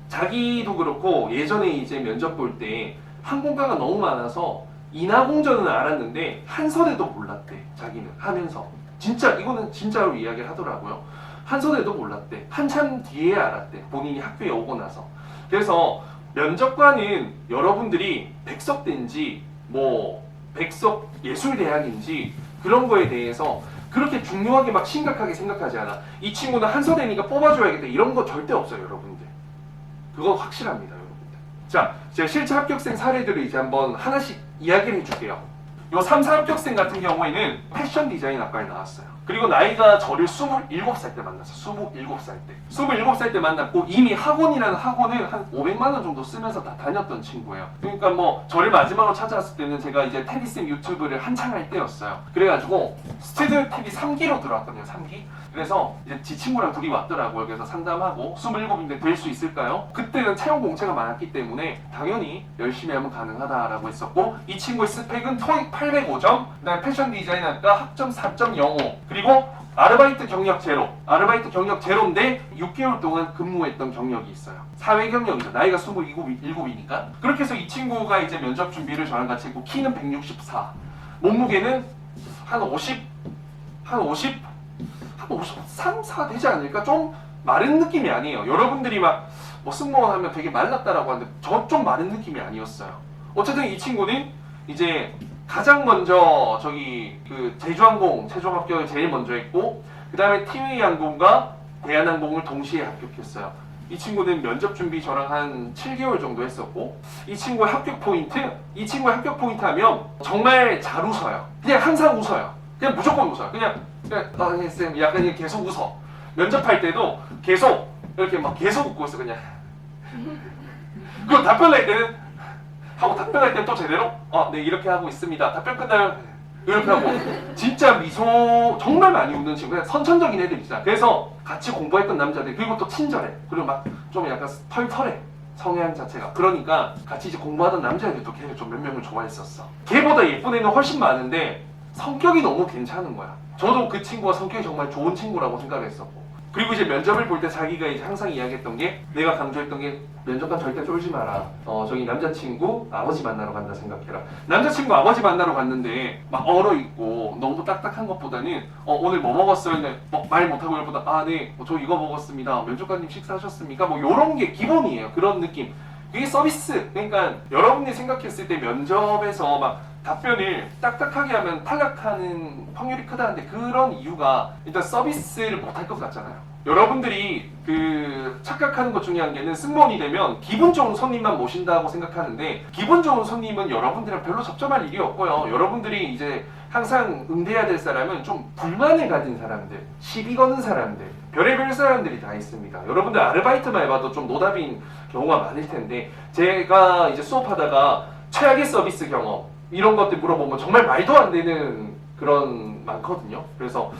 자기도 그렇고 예전에 이제 면접 볼 때 항공과가 너무 많아서 인하공전은 알았는데 한선에도 몰랐대. 자기는 하면서 진짜 이거는 진짜로 이야기를 하더라고요. 한선에도 몰랐대. 한참 뒤에 알았대. 본인이 학교에 오고 나서. 그래서 면접관은 여러분들이 백석대인지 뭐 백석예술대학인지 그런 거에 대해서 그렇게 중요하게 막 심각하게 생각하지 않아. 이 친구는 한서대니까 뽑아줘야겠다 이런 거 절대 없어요, 여러분들. 그건 확실합니다, 여러분들. 자, 제가 실제 합격생 사례들을 이제 한번 하나씩 이야기를 해줄게요. 요 3, 4 합격생 같은 경우에는 패션 디자인 학과에 나왔어요. 그리고 나이가 저를 27살 때 만났어요. 27살 때. 27살 때 만났고 이미 학원이라는 학원을 한 500만 원 정도 쓰면서 다 다녔던 친구예요. 그러니까 뭐 저를 마지막으로 찾아왔을 때는 제가 이제 테디쌤 유튜브를 한창 할 때였어요. 그래가지고 스튜디오 TV 3기로 들어왔거든요. 3기. 그래서 이제 지 친구랑 둘이 왔더라고요. 그래서 상담하고 27인데 될 수 있을까요? 그때는 채용 공채가 많았기 때문에 당연히 열심히 하면 가능하다라고 했었고, 이 친구의 스펙은 토익 805점, 그다음에 패션 디자인학과 학점 4.05, 그리고 아르바이트 경력 제로. 아르바이트 경력 제로인데 6개월 동안 근무했던 경력이 있어요. 사회 경력이죠. 나이가 27이니까. 그렇게 해서 이 친구가 이제 면접 준비를 저랑 같이 했고, 키는 164, 몸무게는 한 53, 4 되지 않을까? 좀 마른 느낌이 아니에요. 여러분들이 막 뭐 승무원 하면 되게 말랐다라고 하는데 저 좀 마른 느낌이 아니었어요. 어쨌든 이 친구는 이제 가장 먼저 그 제주항공 최종 합격을 제일 먼저 했고, 그 다음에 티웨이항공과 대한항공을 동시에 합격했어요. 이 친구는 면접 준비 저랑 한 7개월 정도 했었고, 이 친구의 합격 포인트 하면 정말 잘 웃어요. 그냥 항상 웃어요. 그냥 무조건 웃어요. 그냥 쌤 약간 계속 웃어. 면접할 때도 계속 이렇게 막 계속 웃고 있어. 그냥. 그리고 답변할 때는 또 제대로 네 이렇게 하고 있습니다. 답변 끝나면 이렇게 하고. 진짜 미소 정말 많이 웃는 친구. 그냥 선천적인 애들이잖아. 그래서 같이 공부했던 남자들, 그리고 또 친절해. 그리고 막 좀 약간 털털해. 성향 자체가. 그러니까 같이 이제 공부하던 남자애들도 걔를 좀 몇 명을 좋아했었어. 걔보다 예쁜 애는 훨씬 많은데 성격이 너무 괜찮은 거야. 저도 그 친구가 성격이 정말 좋은 친구라고 생각했었고, 그리고 이제 면접을 볼 때 자기가 이제 항상 이야기했던 게, 내가 강조했던 게, 면접관 절대 쫄지 마라. 저기 남자친구 아버지 만나러 간다 생각해라. 남자친구 아버지 만나러 갔는데 막 얼어있고 너무 딱딱한 것보다는 오늘 뭐 먹었어요? 말 못하고 이러보다 네, 저 이거 먹었습니다. 면접관님 식사하셨습니까? 뭐 요런 게 기본이에요. 그런 느낌. 그게 서비스. 그러니까 여러분이 생각했을 때 면접에서 막 답변을 딱딱하게 하면 탈락하는 확률이 크다는데, 그런 이유가 일단 서비스를 못할 것 같잖아요. 여러분들이 착각하는 것 중에 한 개는 승무원이 되면 기분 좋은 손님만 모신다고 생각하는데, 기분 좋은 손님은 여러분들이랑 별로 접점할 일이 없고요. 여러분들이 이제 항상 응대해야 될 사람은 좀 불만을 가진 사람들, 시비 거는 사람들, 별의별 사람들이 다 있습니다. 여러분들 아르바이트만 해봐도 좀 노답인 경우가 많을 텐데, 제가 이제 수업하다가 최악의 서비스 경험, 이런 것들 물어보면 정말 말도 안 되는 그런 많거든요. 그래서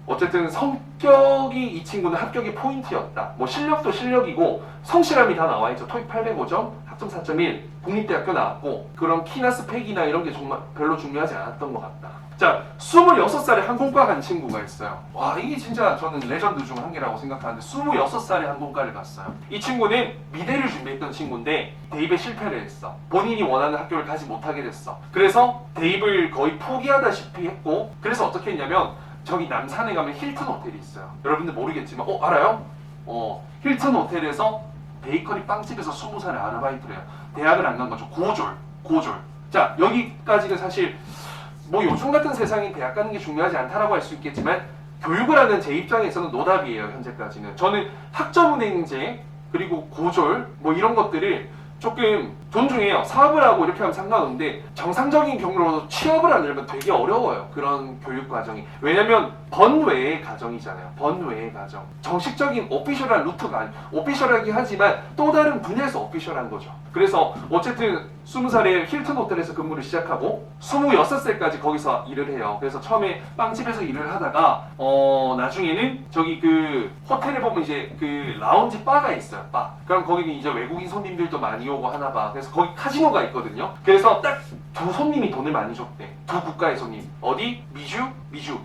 어쨌든 성격이 이 친구는 합격의 포인트였다. 뭐 실력도 실력이고 성실함이 다 나와 있죠. 토익 805점, 학점 4.1, 국립대학교 나왔고 그런 키나 스펙이나 이런 게 정말 별로 중요하지 않았던 것 같다. 자, 26살에 항공과 간 친구가 있어요. 와, 이게 진짜 저는 레전드 중 한 개라고 생각하는데 26살에 항공과를 갔어요. 이 친구는 미대를 준비했던 친구인데 대입에 실패를 했어. 본인이 원하는 학교를 가지 못하게 됐어. 그래서 대입을 거의 포기하다시피 했고 그래서 어떻게 했냐면 저기 남산에 가면 힐튼 호텔이 있어요. 여러분들 모르겠지만 알아요? 힐튼 호텔에서 베이커리 빵집에서 20살에 아르바이트를 해요. 대학을 안 간 거죠. 고졸. 자, 여기까지는 사실 뭐 요즘 같은 세상에 대학 가는 게 중요하지 않다라고 할 수 있겠지만 교육을 하는 제 입장에서는 노답이에요. 현재까지는. 저는 학점은행제 그리고 고졸 뭐 이런 것들을 조금 존중해요. 사업을 하고 이렇게 하면 상관없는데 정상적인 경로로 취업을 하려면 되게 어려워요. 그런 교육 과정이. 왜냐면 번외의 과정이잖아요. 번외의 과정. 정식적인 오피셜한 루트가 아니에요. 오피셜하긴 하지만 또 다른 분야에서 오피셜한 거죠. 그래서 어쨌든 20살에 힐튼 호텔에서 근무를 시작하고 26살까지 거기서 일을 해요. 그래서 처음에 빵집에서 일을 하다가 나중에는 저기 그 호텔에 보면 이제 그 라운지 바가 있어요. 바. 그럼 거기는 이제 외국인 손님들도 많이 오고 하나 봐. 그래서 거기 카지노가 있거든요. 그래서 딱 두 손님이 돈을 많이 줬대. 두 국가의 손님. 어디? 미주,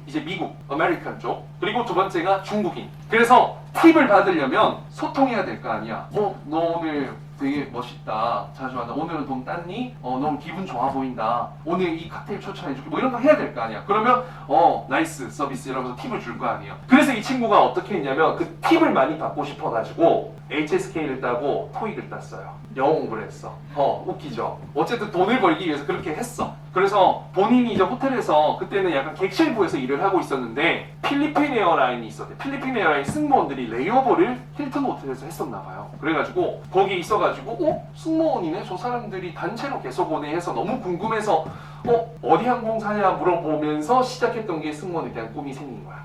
이제 미국, 아메리칸 쪽. 그리고 두 번째가 중국인. 그래서 팁을 받으려면 소통해야 될 거 아니야. 너 오늘 되게 멋있다. 자주 하다. 오늘은 돈 땄니? 너무 기분 좋아 보인다. 오늘 이 칵테일 추천해줄게. 뭐 이런 거 해야 될 거 아니야. 그러면 나이스 서비스 이러면서 팁을 줄 거 아니에요. 그래서 이 친구가 어떻게 했냐면 그 팁을 많이 받고 싶어가지고 HSK를 따고 토익을 땄어요. 영어 공부를 했어. 웃기죠. 어쨌든 돈을 벌기 위해서 그렇게 했어. 그래서 본인이 이제 호텔에서 그때는 약간 객실부에서 일을 하고 있었는데 필리핀 에어라인이 있었대. 필리핀 에어라인 승무원들이 레이오버를 힐튼 호텔에서 했었나 봐요. 그래가지고 거기 있어가지고 승무원이네? 저 사람들이 단체로 계속 오네 해서 너무 궁금해서 어디 항공사냐 물어보면서 시작했던 게 승무원에 대한 꿈이 생긴 거야.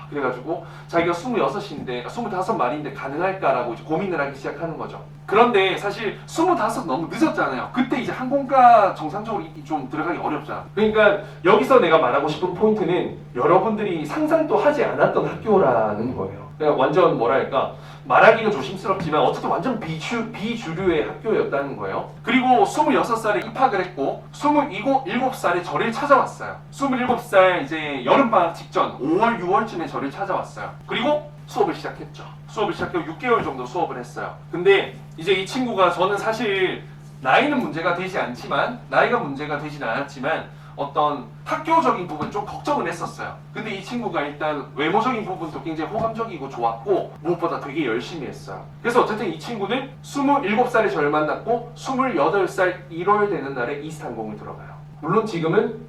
그래가지고 자기가 26인데 25말인데 가능할까라고 이제 고민을 하기 시작하는 거죠. 그런데 사실 25 너무 늦었잖아요. 그때 이제 항공과 정상적으로 좀 들어가기 어렵잖아. 그러니까 여기서 내가 말하고 싶은 포인트는 여러분들이 상상도 하지 않았던 학교라는 거예요. 그러니까 완전 뭐랄까 말하기는 조심스럽지만 어쨌든 완전 비주류의 학교였다는 거예요. 그리고 26살에 입학을 했고 27살에 저를 찾아왔어요. 27살 이제 여름방학 직전 5월, 6월쯤에 저를 찾아왔어요. 그리고 수업을 시작했죠. 수업을 시작하고 6개월 정도 수업을 했어요. 근데 이제 이 친구가 저는 사실 나이는 문제가 되지 않지만 나이가 문제가 되진 않았지만 어떤 학교적인 부분 좀 걱정을 했었어요. 근데 이 친구가 일단 외모적인 부분도 굉장히 호감적이고 좋았고 무엇보다 되게 열심히 했어요. 그래서 어쨌든 이 친구는 27살에 저를 만났고 28살 1월 되는 날에 이스타항공을 들어가요. 물론 지금은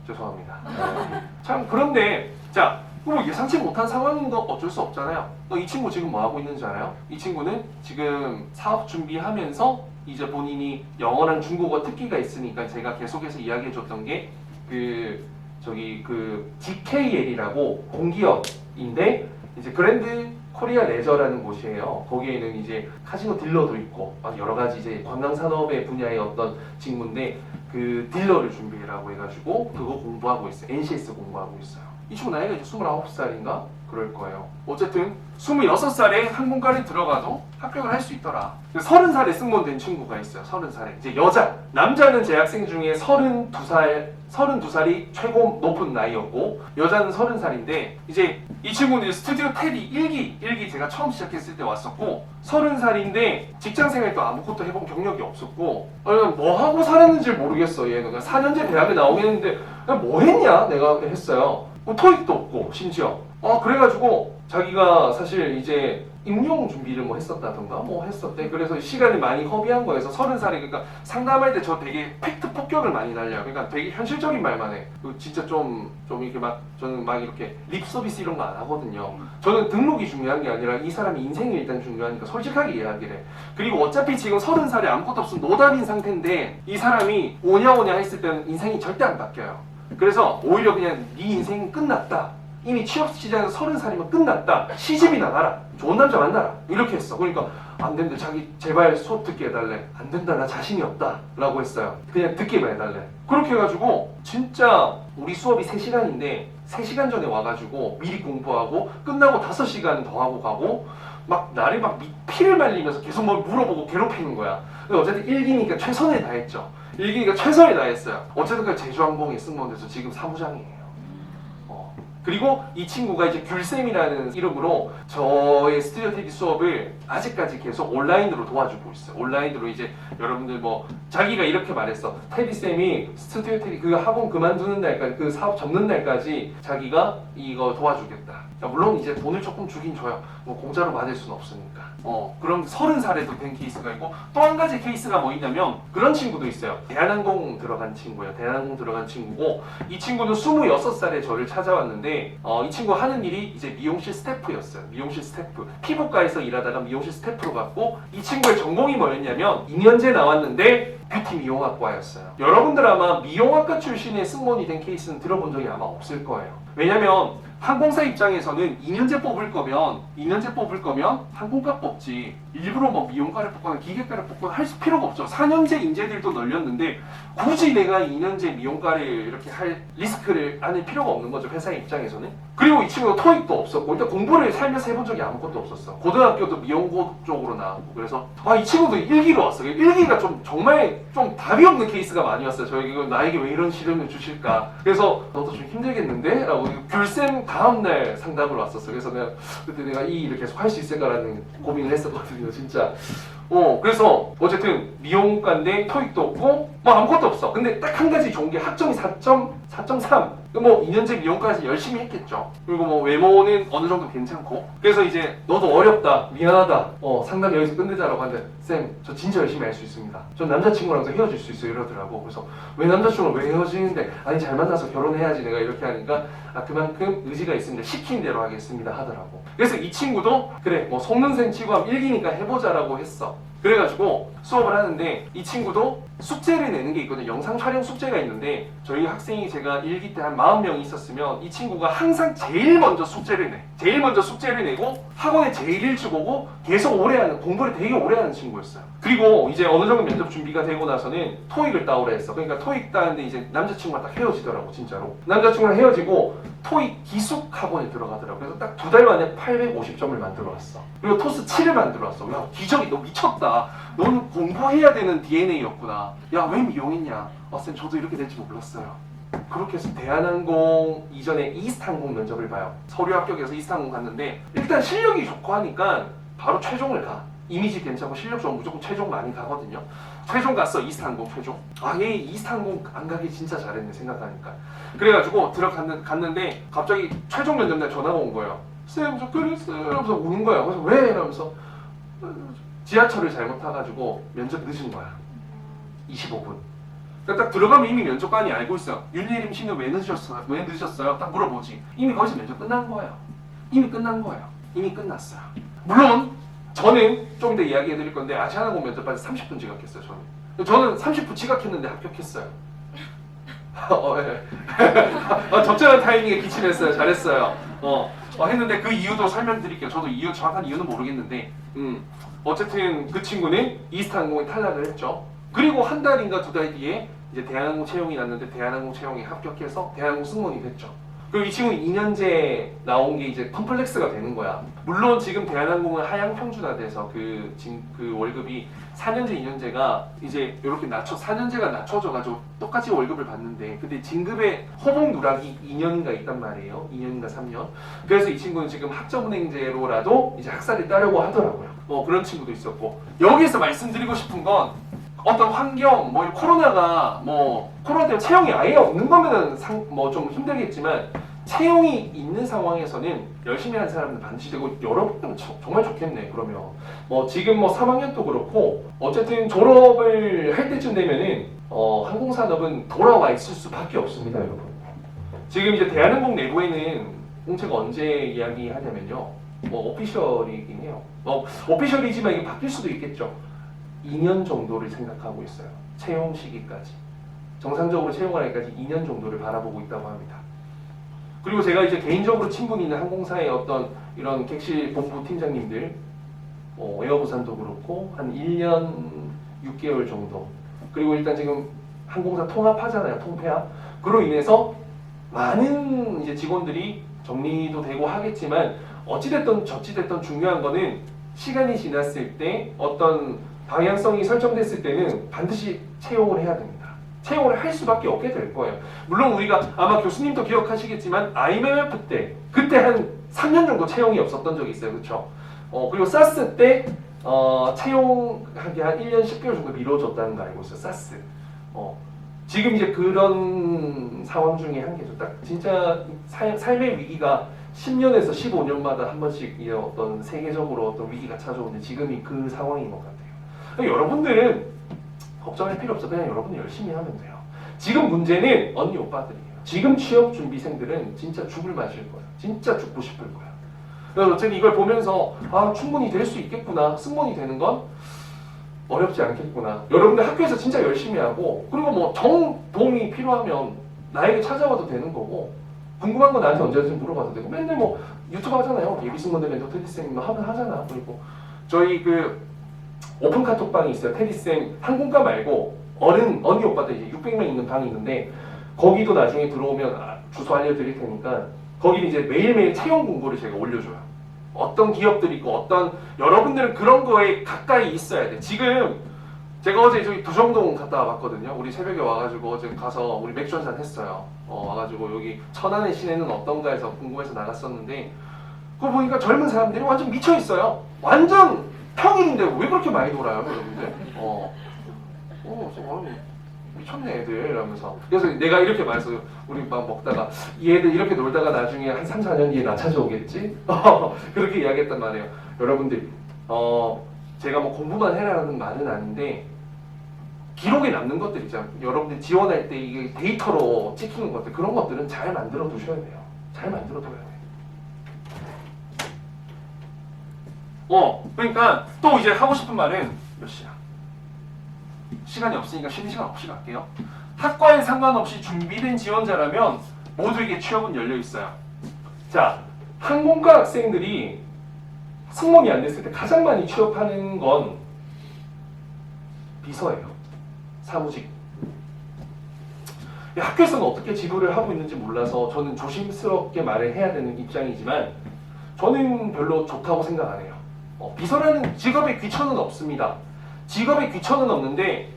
죄송합니다. 참 그런데 자 뭐 예상치 못한 상황인 거 어쩔 수 없잖아요. 이 친구 지금 뭐 하고 있는지 알아요? 이 친구는 지금 사업 준비하면서 이제 본인이 영어랑 중국어 특기가 있으니까 제가 계속해서 이야기해줬던 게 GKL이라고 공기업인데 이제 그랜드 코리아 레저라는 곳이에요. 거기에는 이제 카지노 딜러도 있고 여러 가지 이제 관광 산업의 분야의 어떤 직무인데 그 딜러를 준비해라고 해가지고 그거 공부하고 있어요. NCS 공부하고 있어요. 이 친구 나이가 이제 29살인가? 그럴 거예요. 어쨌든 26살에 항공과를 들어가도 합격을 할 수 있더라. 30살에 승무원 된 친구가 있어요. 30살에. 이제 여자. 남자는 재학생 중에 32살이 최고 높은 나이였고 여자는 30살인데 이제 이 친구는 이제 스튜디오 테디 1기 제가 처음 시작했을 때 왔었고 30살인데 직장생활도 아무것도 해본 경력이 없었고 뭐 하고 살았는지 모르겠어. 얘는 4년제 대학에 나오긴 했는데 뭐 했냐? 내가 했어요. 토익도 없고 심지어 그래가지고 자기가 사실 이제 임용 준비를 뭐 했었다던가 뭐 했었대. 그래서 시간을 많이 허비한 거여서 30살에 그러니까 상담할 때 저 되게 팩트 폭격을 많이 날려요. 그러니까 되게 현실적인 말만 해. 진짜 좀 이렇게 저는 막 이렇게 립 서비스 이런 거 안 하거든요. 저는 등록이 중요한 게 아니라 이 사람이 인생이 일단 중요하니까 솔직하게 이야기를 해. 그리고 어차피 지금 30살에 아무것도 없으면 노답인 상태인데 이 사람이 오냐 했을 때는 인생이 절대 안 바뀌어요. 그래서 오히려 그냥 네 인생이 끝났다 이미 취업 시장에서 30살이면 끝났다. 시집이나 가라. 좋은 남자 만나라. 이렇게 했어. 그러니까 안 된대. 자기 제발 수업 듣게 해달래. 안 된다. 나 자신이 없다. 라고 했어요. 그냥 듣기만 해달래. 그렇게 해가지고 진짜 우리 수업이 3시간인데 3시간 전에 와가지고 미리 공부하고 끝나고 5시간 더 하고 가고 막 나를 막 피를 말리면서 계속 뭐 물어보고 괴롭히는 거야. 어쨌든 1기니까 최선을 다했죠. 1기니까 최선을 다했어요. 어쨌든 그 제주항공에 승무원돼서 지금 사무장이에요. 그리고 이 친구가 이제 귤쌤이라는 이름으로 저의 스튜디오 테디 수업을 아직까지 계속 온라인으로 도와주고 있어요. 온라인으로 이제 여러분들 뭐 자기가 이렇게 말했어. 테디쌤이 스튜디오 테디 그 학원 그만두는 날까지 그 사업 접는 날까지 자기가 이거 도와주겠다. 물론 이제 돈을 조금 주긴 줘요. 뭐 공짜로 받을 수는 없으니까. 그럼 30살에도 된 케이스가 있고 또 한 가지 케이스가 뭐 있냐면 그런 친구도 있어요. 대한항공 들어간 친구예요. 대한항공 들어간 친구고 이 친구는 26살에 저를 찾아왔는데 이 친구 하는 일이 이제 미용실 스태프였어요. 미용실 스태프. 피부과에서 일하다가 미용실 스태프로 갔고 이 친구의 전공이 뭐였냐면 2년제 나왔는데 뷰티 미용학과였어요. 여러분들 아마 미용학과 출신의 승무원이 된 케이스는 들어본 적이 아마 없을 거예요. 왜냐면 항공사 입장에서는 2년제 뽑을 거면 항공과 뽑지 일부러 뭐 미용과를 뽑거나 기계과를 뽑거나 할 필요가 없죠. 4년제 인재들도 널렸는데 굳이 내가 2년제 미용과를 이렇게 할 리스크를 안을 필요가 없는 거죠. 회사 입장에서는. 그리고 이 친구가 토익도 없었고 일단 공부를 살면서 해본 적이 아무것도 없었어. 고등학교도 미용고 쪽으로 나왔고 그래서 이 친구도 1기로 왔어. 1기가 정말 좀 답이 없는 케이스가 많이 왔어요. 저에게 나에게 왜 이런 시련을 주실까. 그래서 너도 좀 힘들겠는데? 라고 귤쌤 다음날 상담을 왔었어. 그래서 그때 내가 이 일을 계속 할 수 있을까라는 고민을 했었거든요. 진짜. 그래서 어쨌든 미용과인데 토익도 없고 뭐 아무것도 없어. 근데 딱 한 가지 좋은 게 학점이 4.3. 뭐 2년제 미용과에서 열심히 했겠죠. 그리고 뭐 외모는 어느 정도 괜찮고. 그래서 이제 너도 어렵다. 미안하다. 상담 여기서 끝내자라고 하는데 쌤, 저 진짜 열심히 할 수 있습니다. 전 남자친구랑도 헤어질 수 있어요. 이러더라고. 그래서 왜 남자친구랑 왜 헤어지는데? 아니 잘 만나서 결혼해야지. 내가 이렇게 하니까 그만큼 의지가 있습니다. 시킨 대로 하겠습니다 하더라고. 그래서 이 친구도 그래 뭐 속는 셈 치고 하면 1기니까 해보자라고 했어. 그래가지고 수업을 하는데 이 친구도 숙제를 내는 게 있거든요. 영상 촬영 숙제가 있는데 저희 학생이 제가 1기 때 한 40명이 있었으면 이 친구가 항상 제일 먼저 숙제를 내. 제일 먼저 숙제를 내고 학원에 제일 일찍 오고 계속 오래 하는 공부를 되게 오래 하는 친구였어요. 그리고 이제 어느 정도 면접 준비가 되고 나서는 토익을 따오라 했어. 그러니까 토익 따는데 이제 남자친구랑 딱 헤어지더라고 진짜로. 남자친구랑 헤어지고 토익 기숙 학원에 들어가더라고. 그래서 딱 2달 만에 850점을 만들어 왔어. 그리고 토스 7을 만들어 왔어. 야 기적이 너 미쳤다. 너는 공부해야 되는 DNA였구나. 야 왜 미용했냐. 쌤 저도 이렇게 될지 몰랐어요. 그렇게 해서 대한항공 이전에 이스타항공 면접을 봐요. 서류 합격해서 이스타항공 갔는데 일단 실력이 좋고 하니까 바로 최종을 가. 이미지 괜찮고 실력 좋으면 무조건 최종 많이 가거든요. 최종 갔어. 이스타항공 최종. 얘 이스타항공 안 가기 진짜 잘했네 생각하니까. 그래가지고 갔는데 갑자기 최종 면접날 전화가 온 거예요. 쌤 저 그랬어요. 이러면서 우는 거야. 그래서 왜? 이러면서 지하철을 잘못 타가지고 면접 늦은 거야. 25분. 그러니까 딱 들어가면 이미 면접관이 알고 있어요. 윤예림 씨는 왜 늦으셨어요? 왜 늦으셨어요? 딱 물어보지. 이미 거기서 면접 끝난 거예요. 이미 끝난 거예요. 이미 끝났어요. 물론 저는 좀 이따 이야기해 드릴 건데 아시아나공 면접까지 30분 지각했어요. 저는 30분 지각했는데 합격했어요. 적절한 타이밍에 기침했어요. 잘했어요. 했는데 그 이유도 설명드릴게요. 저도 정확한 이유는 모르겠는데 어쨌든 그 친구는 이스타항공에 탈락을 했죠. 그리고 한 달인가 2달 뒤에 이제 대한항공 채용이 났는데 대한항공 채용에 합격해서 대한항공 승무원이 됐죠. 그리고 이 친구는 2년제 나온 게 이제 컴플렉스가 되는 거야. 물론 지금 대한항공은 하향 평준화돼서 그 월급이 4년제, 2년제가 이제 이렇게 4년제가 낮춰져가지고 똑같이 월급을 받는데 근데 진급의 호봉 누락이 2년인가 있단 말이에요. 2년인가 3년. 그래서 이 친구는 지금 학점은행제로라도 이제 학사를 따려고 하더라고요. 그런 친구도 있었고 여기에서 말씀드리고 싶은 건 어떤 환경, 코로나 때문에 채용이 아예 없는 거면은 좀 힘들겠지만 채용이 있는 상황에서는 열심히 하는 사람은 반드시 되고 여러분은 정말 좋겠네. 그러면 지금 3학년도 그렇고 어쨌든 졸업을 할 때쯤 되면은 항공산업은 돌아와 있을 수밖에 없습니다, 여러분. 지금 이제 대한항공 내부에는 공채가 언제 이야기하냐면요, 오피셜이긴 해요. 오피셜이지만 이게 바뀔 수도 있겠죠. 2년 정도를 생각하고 있어요. 채용 시기까지. 정상적으로 채용하기까지 2년 정도를 바라보고 있다고 합니다. 그리고 제가 이제 개인적으로 친분 있는 항공사의 어떤 이런 객실 본부 팀장님들, 에어부산도 그렇고 한 1년 6개월 정도. 그리고 일단 지금 항공사 통합하잖아요, 통폐합. 그로 인해서 많은 이제 직원들이 정리도 되고 하겠지만 어찌됐든 저찌됐든 중요한 거는 시간이 지났을 때 어떤 방향성이 설정됐을 때는 반드시 채용을 해야 됩니다. 채용을 할 수밖에 없게 될 거예요. 물론 우리가 아마 교수님도 기억하시겠지만 IMF 때 그때 한 3년 정도 채용이 없었던 적이 있어요. 그렇죠? 그리고 사스 때 채용하기 한 1년 10개월 정도 미뤄졌다는 거 알고 있어요. 사스. 지금 이제 그런 상황 중에 한 개죠. 딱 진짜 삶의 위기가 10년에서 15년마다 한 번씩 이제 어떤 세계적으로 어떤 위기가 찾아오는데 지금이 그 상황인 것 같아요. 그러니까 여러분들은 걱정할 필요 없어. 그냥 여러분이 열심히 하면 돼요. 지금 문제는 언니 오빠들이에요. 지금 취업 준비생들은 진짜 죽을 맛일 거예요. 진짜 죽고 싶을 거예요. 그래서 제가 이걸 보면서 충분히 될 수 있겠구나. 승무원이 되는 건 어렵지 않겠구나. 여러분들 학교에서 진짜 열심히 하고 그리고 뭐 정도움이 필요하면 나에게 찾아와도 되는 거고 궁금한 건 나한테 언제든지 물어봐도 되고 맨날 뭐 유튜브 하잖아요. 예비승무원들 멘토 테디쌤 하면 하잖아. 그리고 저희 그 오픈 카톡방이 있어요. 테디쌤 항공과 말고 언니 오빠들 이제 600명 있는 방이 있는데 거기도 나중에 들어오면 주소 알려드릴 테니까 거기 이제 매일매일 채용 공고를 제가 올려줘요. 어떤 기업들이 있고 어떤 여러분들은 그런 거에 가까이 있어야 돼. 지금 제가 어제 저기 두정동 갔다 와봤거든요. 우리 새벽에 와가지고 어제 가서 우리 맥주 한잔 했어요. 와가지고 여기 천안의 시내는 어떤가 해서 궁금해서 나갔었는데 그거 보니까 젊은 사람들이 완전 미쳐 있어요. 완전 평일인데 왜 그렇게 많이 놀아요, 여러분들? 미쳤네 애들 이러면서. 그래서 내가 이렇게 말했어요. 우리 막 먹다가 이 애들 이렇게 놀다가 나중에 한 3, 4년 뒤에 나 찾아오겠지? 그렇게 이야기했단 말이에요. 여러분들 제가 뭐 공부만 해라는 말은 아닌데 기록에 남는 것들 있잖아요. 여러분들 지원할 때 이게 데이터로 찍히는 것들 그런 것들은 잘 만들어 두셔야 돼요. 잘 만들어 둬야 돼요. 그러니까 또 이제 하고 싶은 말은 몇 시야? 시간이 없으니까 쉬는 시간 없이 갈게요. 학과에 상관없이 준비된 지원자라면 모두에게 취업은 열려 있어요. 자, 항공과 학생들이 승무원이 안 됐을 때 가장 많이 취업하는 건 비서예요. 사무직. 학교에서는 어떻게 지도를 하고 있는지 몰라서 저는 조심스럽게 말을 해야 되는 입장이지만 저는 별로 좋다고 생각 안 해요. 비서라는 직업에 귀천은 없습니다. 직업에 귀천은 없는데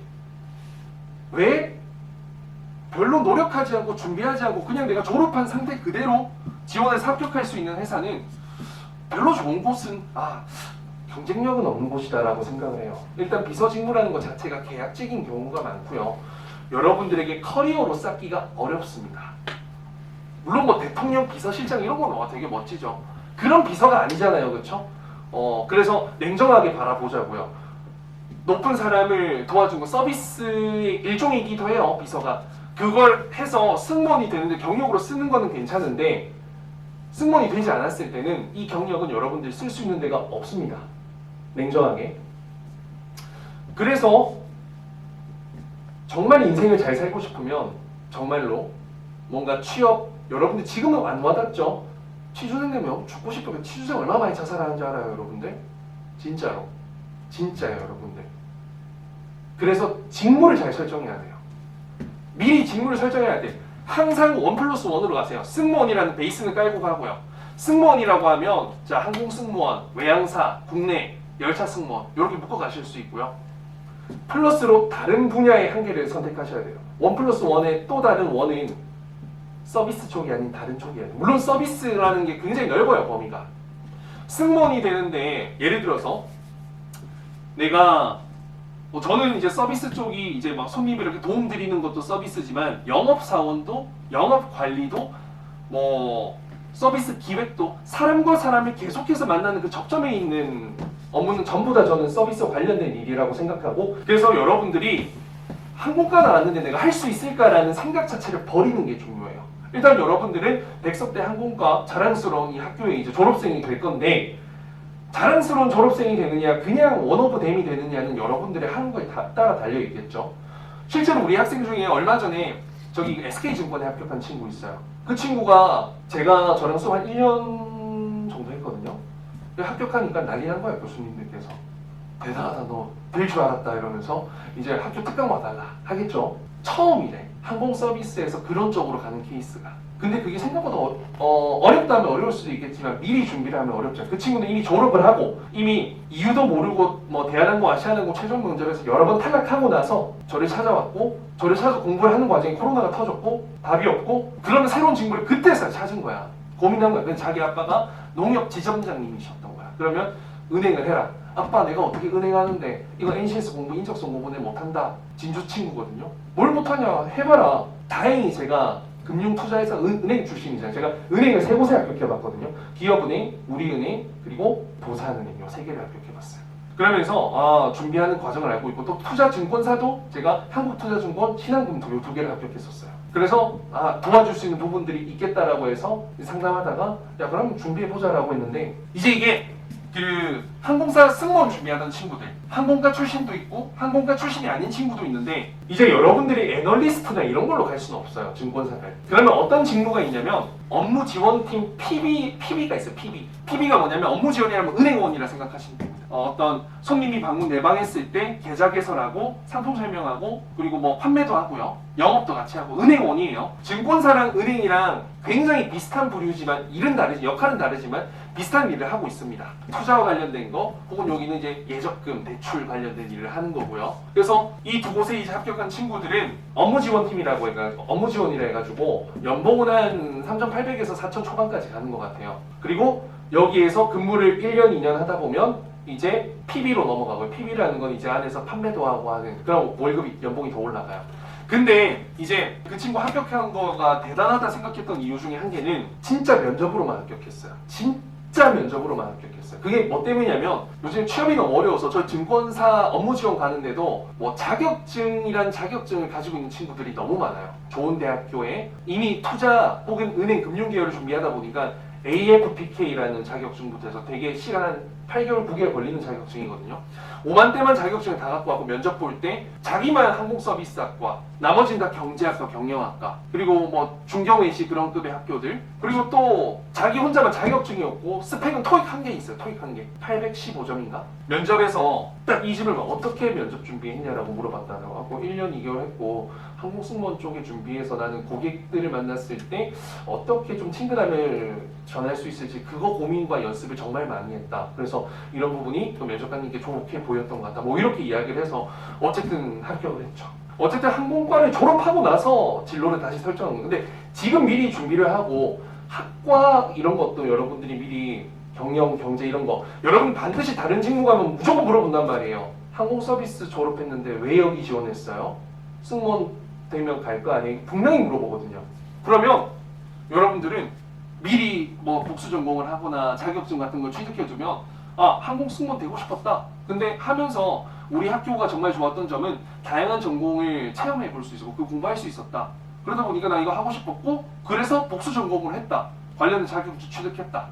왜? 별로 노력하지 않고 준비하지 않고 그냥 내가 졸업한 상태 그대로 지원해서 합격할 수 있는 회사는 별로 좋은 곳은 경쟁력은 없는 곳이다라고 생각을 해요. 일단 비서 직무라는 것 자체가 계약직인 경우가 많고요. 여러분들에게 커리어로 쌓기가 어렵습니다. 물론 뭐 대통령 비서실장 이런 건 되게 멋지죠. 그런 비서가 아니잖아요, 그렇죠? 그래서 냉정하게 바라보자고요. 높은 사람을 도와준 거 서비스의 일종이기도 해요, 비서가. 그걸 해서 승무원이 되는데 경력으로 쓰는 거는 괜찮은데 승무원이 되지 않았을 때는 이 경력은 여러분들이 쓸 수 있는 데가 없습니다. 냉정하게. 그래서 정말 인생을 잘 살고 싶으면 정말로 뭔가 취업, 여러분들 지금은 안 와닿죠? 취준생 되면 죽고 싶으면 취준생 얼마나 많이 자살하는 줄 알아요, 여러분들? 진짜로. 진짜요, 여러분들. 그래서 직무를 잘 설정해야 돼요. 미리 직무를 설정해야 돼. 항상 1+1으로 가세요. 승무원이라는 베이스는 깔고 가고요. 승무원이라고 하면 자 항공 승무원, 외항사, 국내, 열차 승무원 이렇게 묶어 가실 수 있고요. 플러스로 다른 분야의 한 개를 선택하셔야 돼요. 1+1의 또 다른 원은 서비스 쪽이 아닌 다른 쪽이에요. 물론 서비스라는 게 굉장히 넓어요, 범위가. 승무원이 되는데 예를 들어서 내가 저는 이제 서비스 쪽이 이제 막 손님을 이렇게 도움 드리는 것도 서비스지만 영업 사원도 영업 관리도 뭐 서비스 기획도 사람과 사람을 계속해서 만나는 그 접점에 있는 업무는 전부 다 저는 서비스 관련된 일이라고 생각하고 그래서 여러분들이 항공과 나왔는데 내가 할 수 있을까라는 생각 자체를 버리는 게 중요해요. 일단 여러분들은 백석대 항공과 자랑스러운 이 학교에 이제 졸업생이 될 건데 자랑스러운 졸업생이 되느냐 그냥 원오브댐이 되느냐는 여러분들의 하는 거에 따라 달려있겠죠. 실제로 우리 학생 중에 얼마 전에 저기 SK증권에 합격한 친구 있어요. 그 친구가 제가 저랑 수업 한 1년 정도 했거든요. 합격하니까 난리 난 거예요, 교수님들께서. 대단하다, 너 될 줄 알았다 이러면서 이제 학교 특강 와달라 하겠죠. 처음이래. 항공 서비스에서 그런 쪽으로 가는 케이스가. 근데 그게 생각보다 어렵다면 어려울 수도 있겠지만 미리 준비를 하면 어렵죠. 그 친구는 이미 졸업을 하고 이미 이유도 모르고 뭐 대한항공, 아시아나항공 최종 면접에서 여러 번 탈락하고 나서 저를 찾아왔고 저를 찾아서 공부를 하는 과정에 코로나가 터졌고 답이 없고 그러면 새로운 직무를 그때서 찾은 거야. 고민한 거야. 근데 자기 아빠가 농협 지점장님이셨던 거야. 그러면 은행을 해라. 아빠 내가 어떻게 은행하는데 이거 NCS 공부 인적성 공부는 못한다. 진주 친구거든요. 뭘 못하냐 해봐라. 다행히 제가 금융투자회사 은행 출신이잖아요. 제가 은행을 세 곳에 합격해봤거든요. 기업은행, 우리은행, 그리고 도산은행 요 세 개를 합격해봤어요. 그러면서 준비하는 과정을 알고 있고 또 투자증권사도 제가 한국투자증권, 신한금투 요 두 개를 합격했었어요. 그래서 도와줄 수 있는 부분들이 있겠다라고 해서 상담하다가 야 그럼 준비해보자라고 했는데 이제 이게 그 항공사 승무원 준비하던 친구들 항공과 출신도 있고 항공과 출신이 아닌 친구도 있는데 이제 여러분들이 애널리스트나 이런 걸로 갈 수는 없어요. 증권사를. 그러면 어떤 직무가 있냐면 업무 지원팀 PB가 있어요. PB가 뭐냐면 업무 지원이라면 은행원이라 생각하시면 됩니다. 어떤 손님이 방문 내방했을 때 계좌 개설하고 상품 설명하고 그리고 뭐 판매도 하고요. 영업도 같이 하고 은행원이에요. 증권사랑 은행이랑 굉장히 비슷한 부류지만 일은 다르지 역할은 다르지만 비슷한 일을 하고 있습니다. 투자와 관련된 거 혹은 여기는 이제 예적금, 대출 관련된 일을 하는 거고요. 그래서 이 두 곳에 이제 합격한 친구들은 업무 지원팀이라고 업무 지원이라 해가지고 연봉은 한 3,800에서 4,000 초반까지 가는 것 같아요. 그리고 여기에서 근무를 1년, 2년 하다 보면 이제 PB로 넘어가고요. PB라는 건 이제 안에서 판매도 하고 하는 그럼 월급이 연봉이 더 올라가요. 근데 이제 그 친구 합격한 거가 대단하다 생각했던 이유 중에 한 개는 진짜 면접으로만 합격했어요. 진짜 면접으로만 합격했어요. 그게 뭐 때문이냐면 요즘 취업이 너무 어려워서 저 증권사 업무 지원 가는데도 뭐 자격증이란 자격증을 가지고 있는 친구들이 너무 많아요. 좋은 대학교에 이미 투자 혹은 은행 금융 계열을 준비하다 보니까 AFPK라는 자격증부터 해서 되게 시간 한 8개월, 9개월 걸리는 자격증이거든요. 5만 대만 자격증을 다 갖고 와고 면접 볼 때 자기만 항공서비스학과, 나머지는 다 경제학과, 경영학과, 그리고 뭐 중경외시 그런 급의 학교들, 그리고 또 자기 혼자만 자격증이 없고 스펙은 토익 한 개 있어요. 토익 한 개. 815점인가? 면접에서 딱 이 질문을 어떻게 면접 준비했냐라고 물어봤다고 하고 1년 2개월 했고 항공승무원 쪽에 준비해서 나는 고객들을 만났을 때 어떻게 좀 친근함을 전할 수 있을지 그거 고민과 연습을 정말 많이 했다. 그래서 이런 부분이 또 면접관님께 좋게 보였던 것 같다. 뭐 이렇게 이야기를 해서 어쨌든 합격을 했죠. 어쨌든 항공과를 졸업하고 나서 진로를 다시 설정한 건데 지금 미리 준비를 하고 학과 이런 것도 여러분들이 미리 경영, 경제 이런 거 여러분 반드시 다른 직무 가면 무조건 물어본단 말이에요. 항공 서비스 졸업했는데 왜 여기 지원했어요? 승무원 되면 갈 거 아니에요? 분명히 물어보거든요. 그러면 여러분들은 미리 뭐 복수 전공을 하거나 자격증 같은 걸 취득해두면 항공 승무원 되고 싶었다. 근데 하면서 우리 학교가 정말 좋았던 점은 다양한 전공을 체험해 볼 수 있었고 그 공부할 수 있었다. 그러다 보니까 나 이거 하고 싶었고 그래서 복수 전공을 했다. 관련된 자격증 취득했다.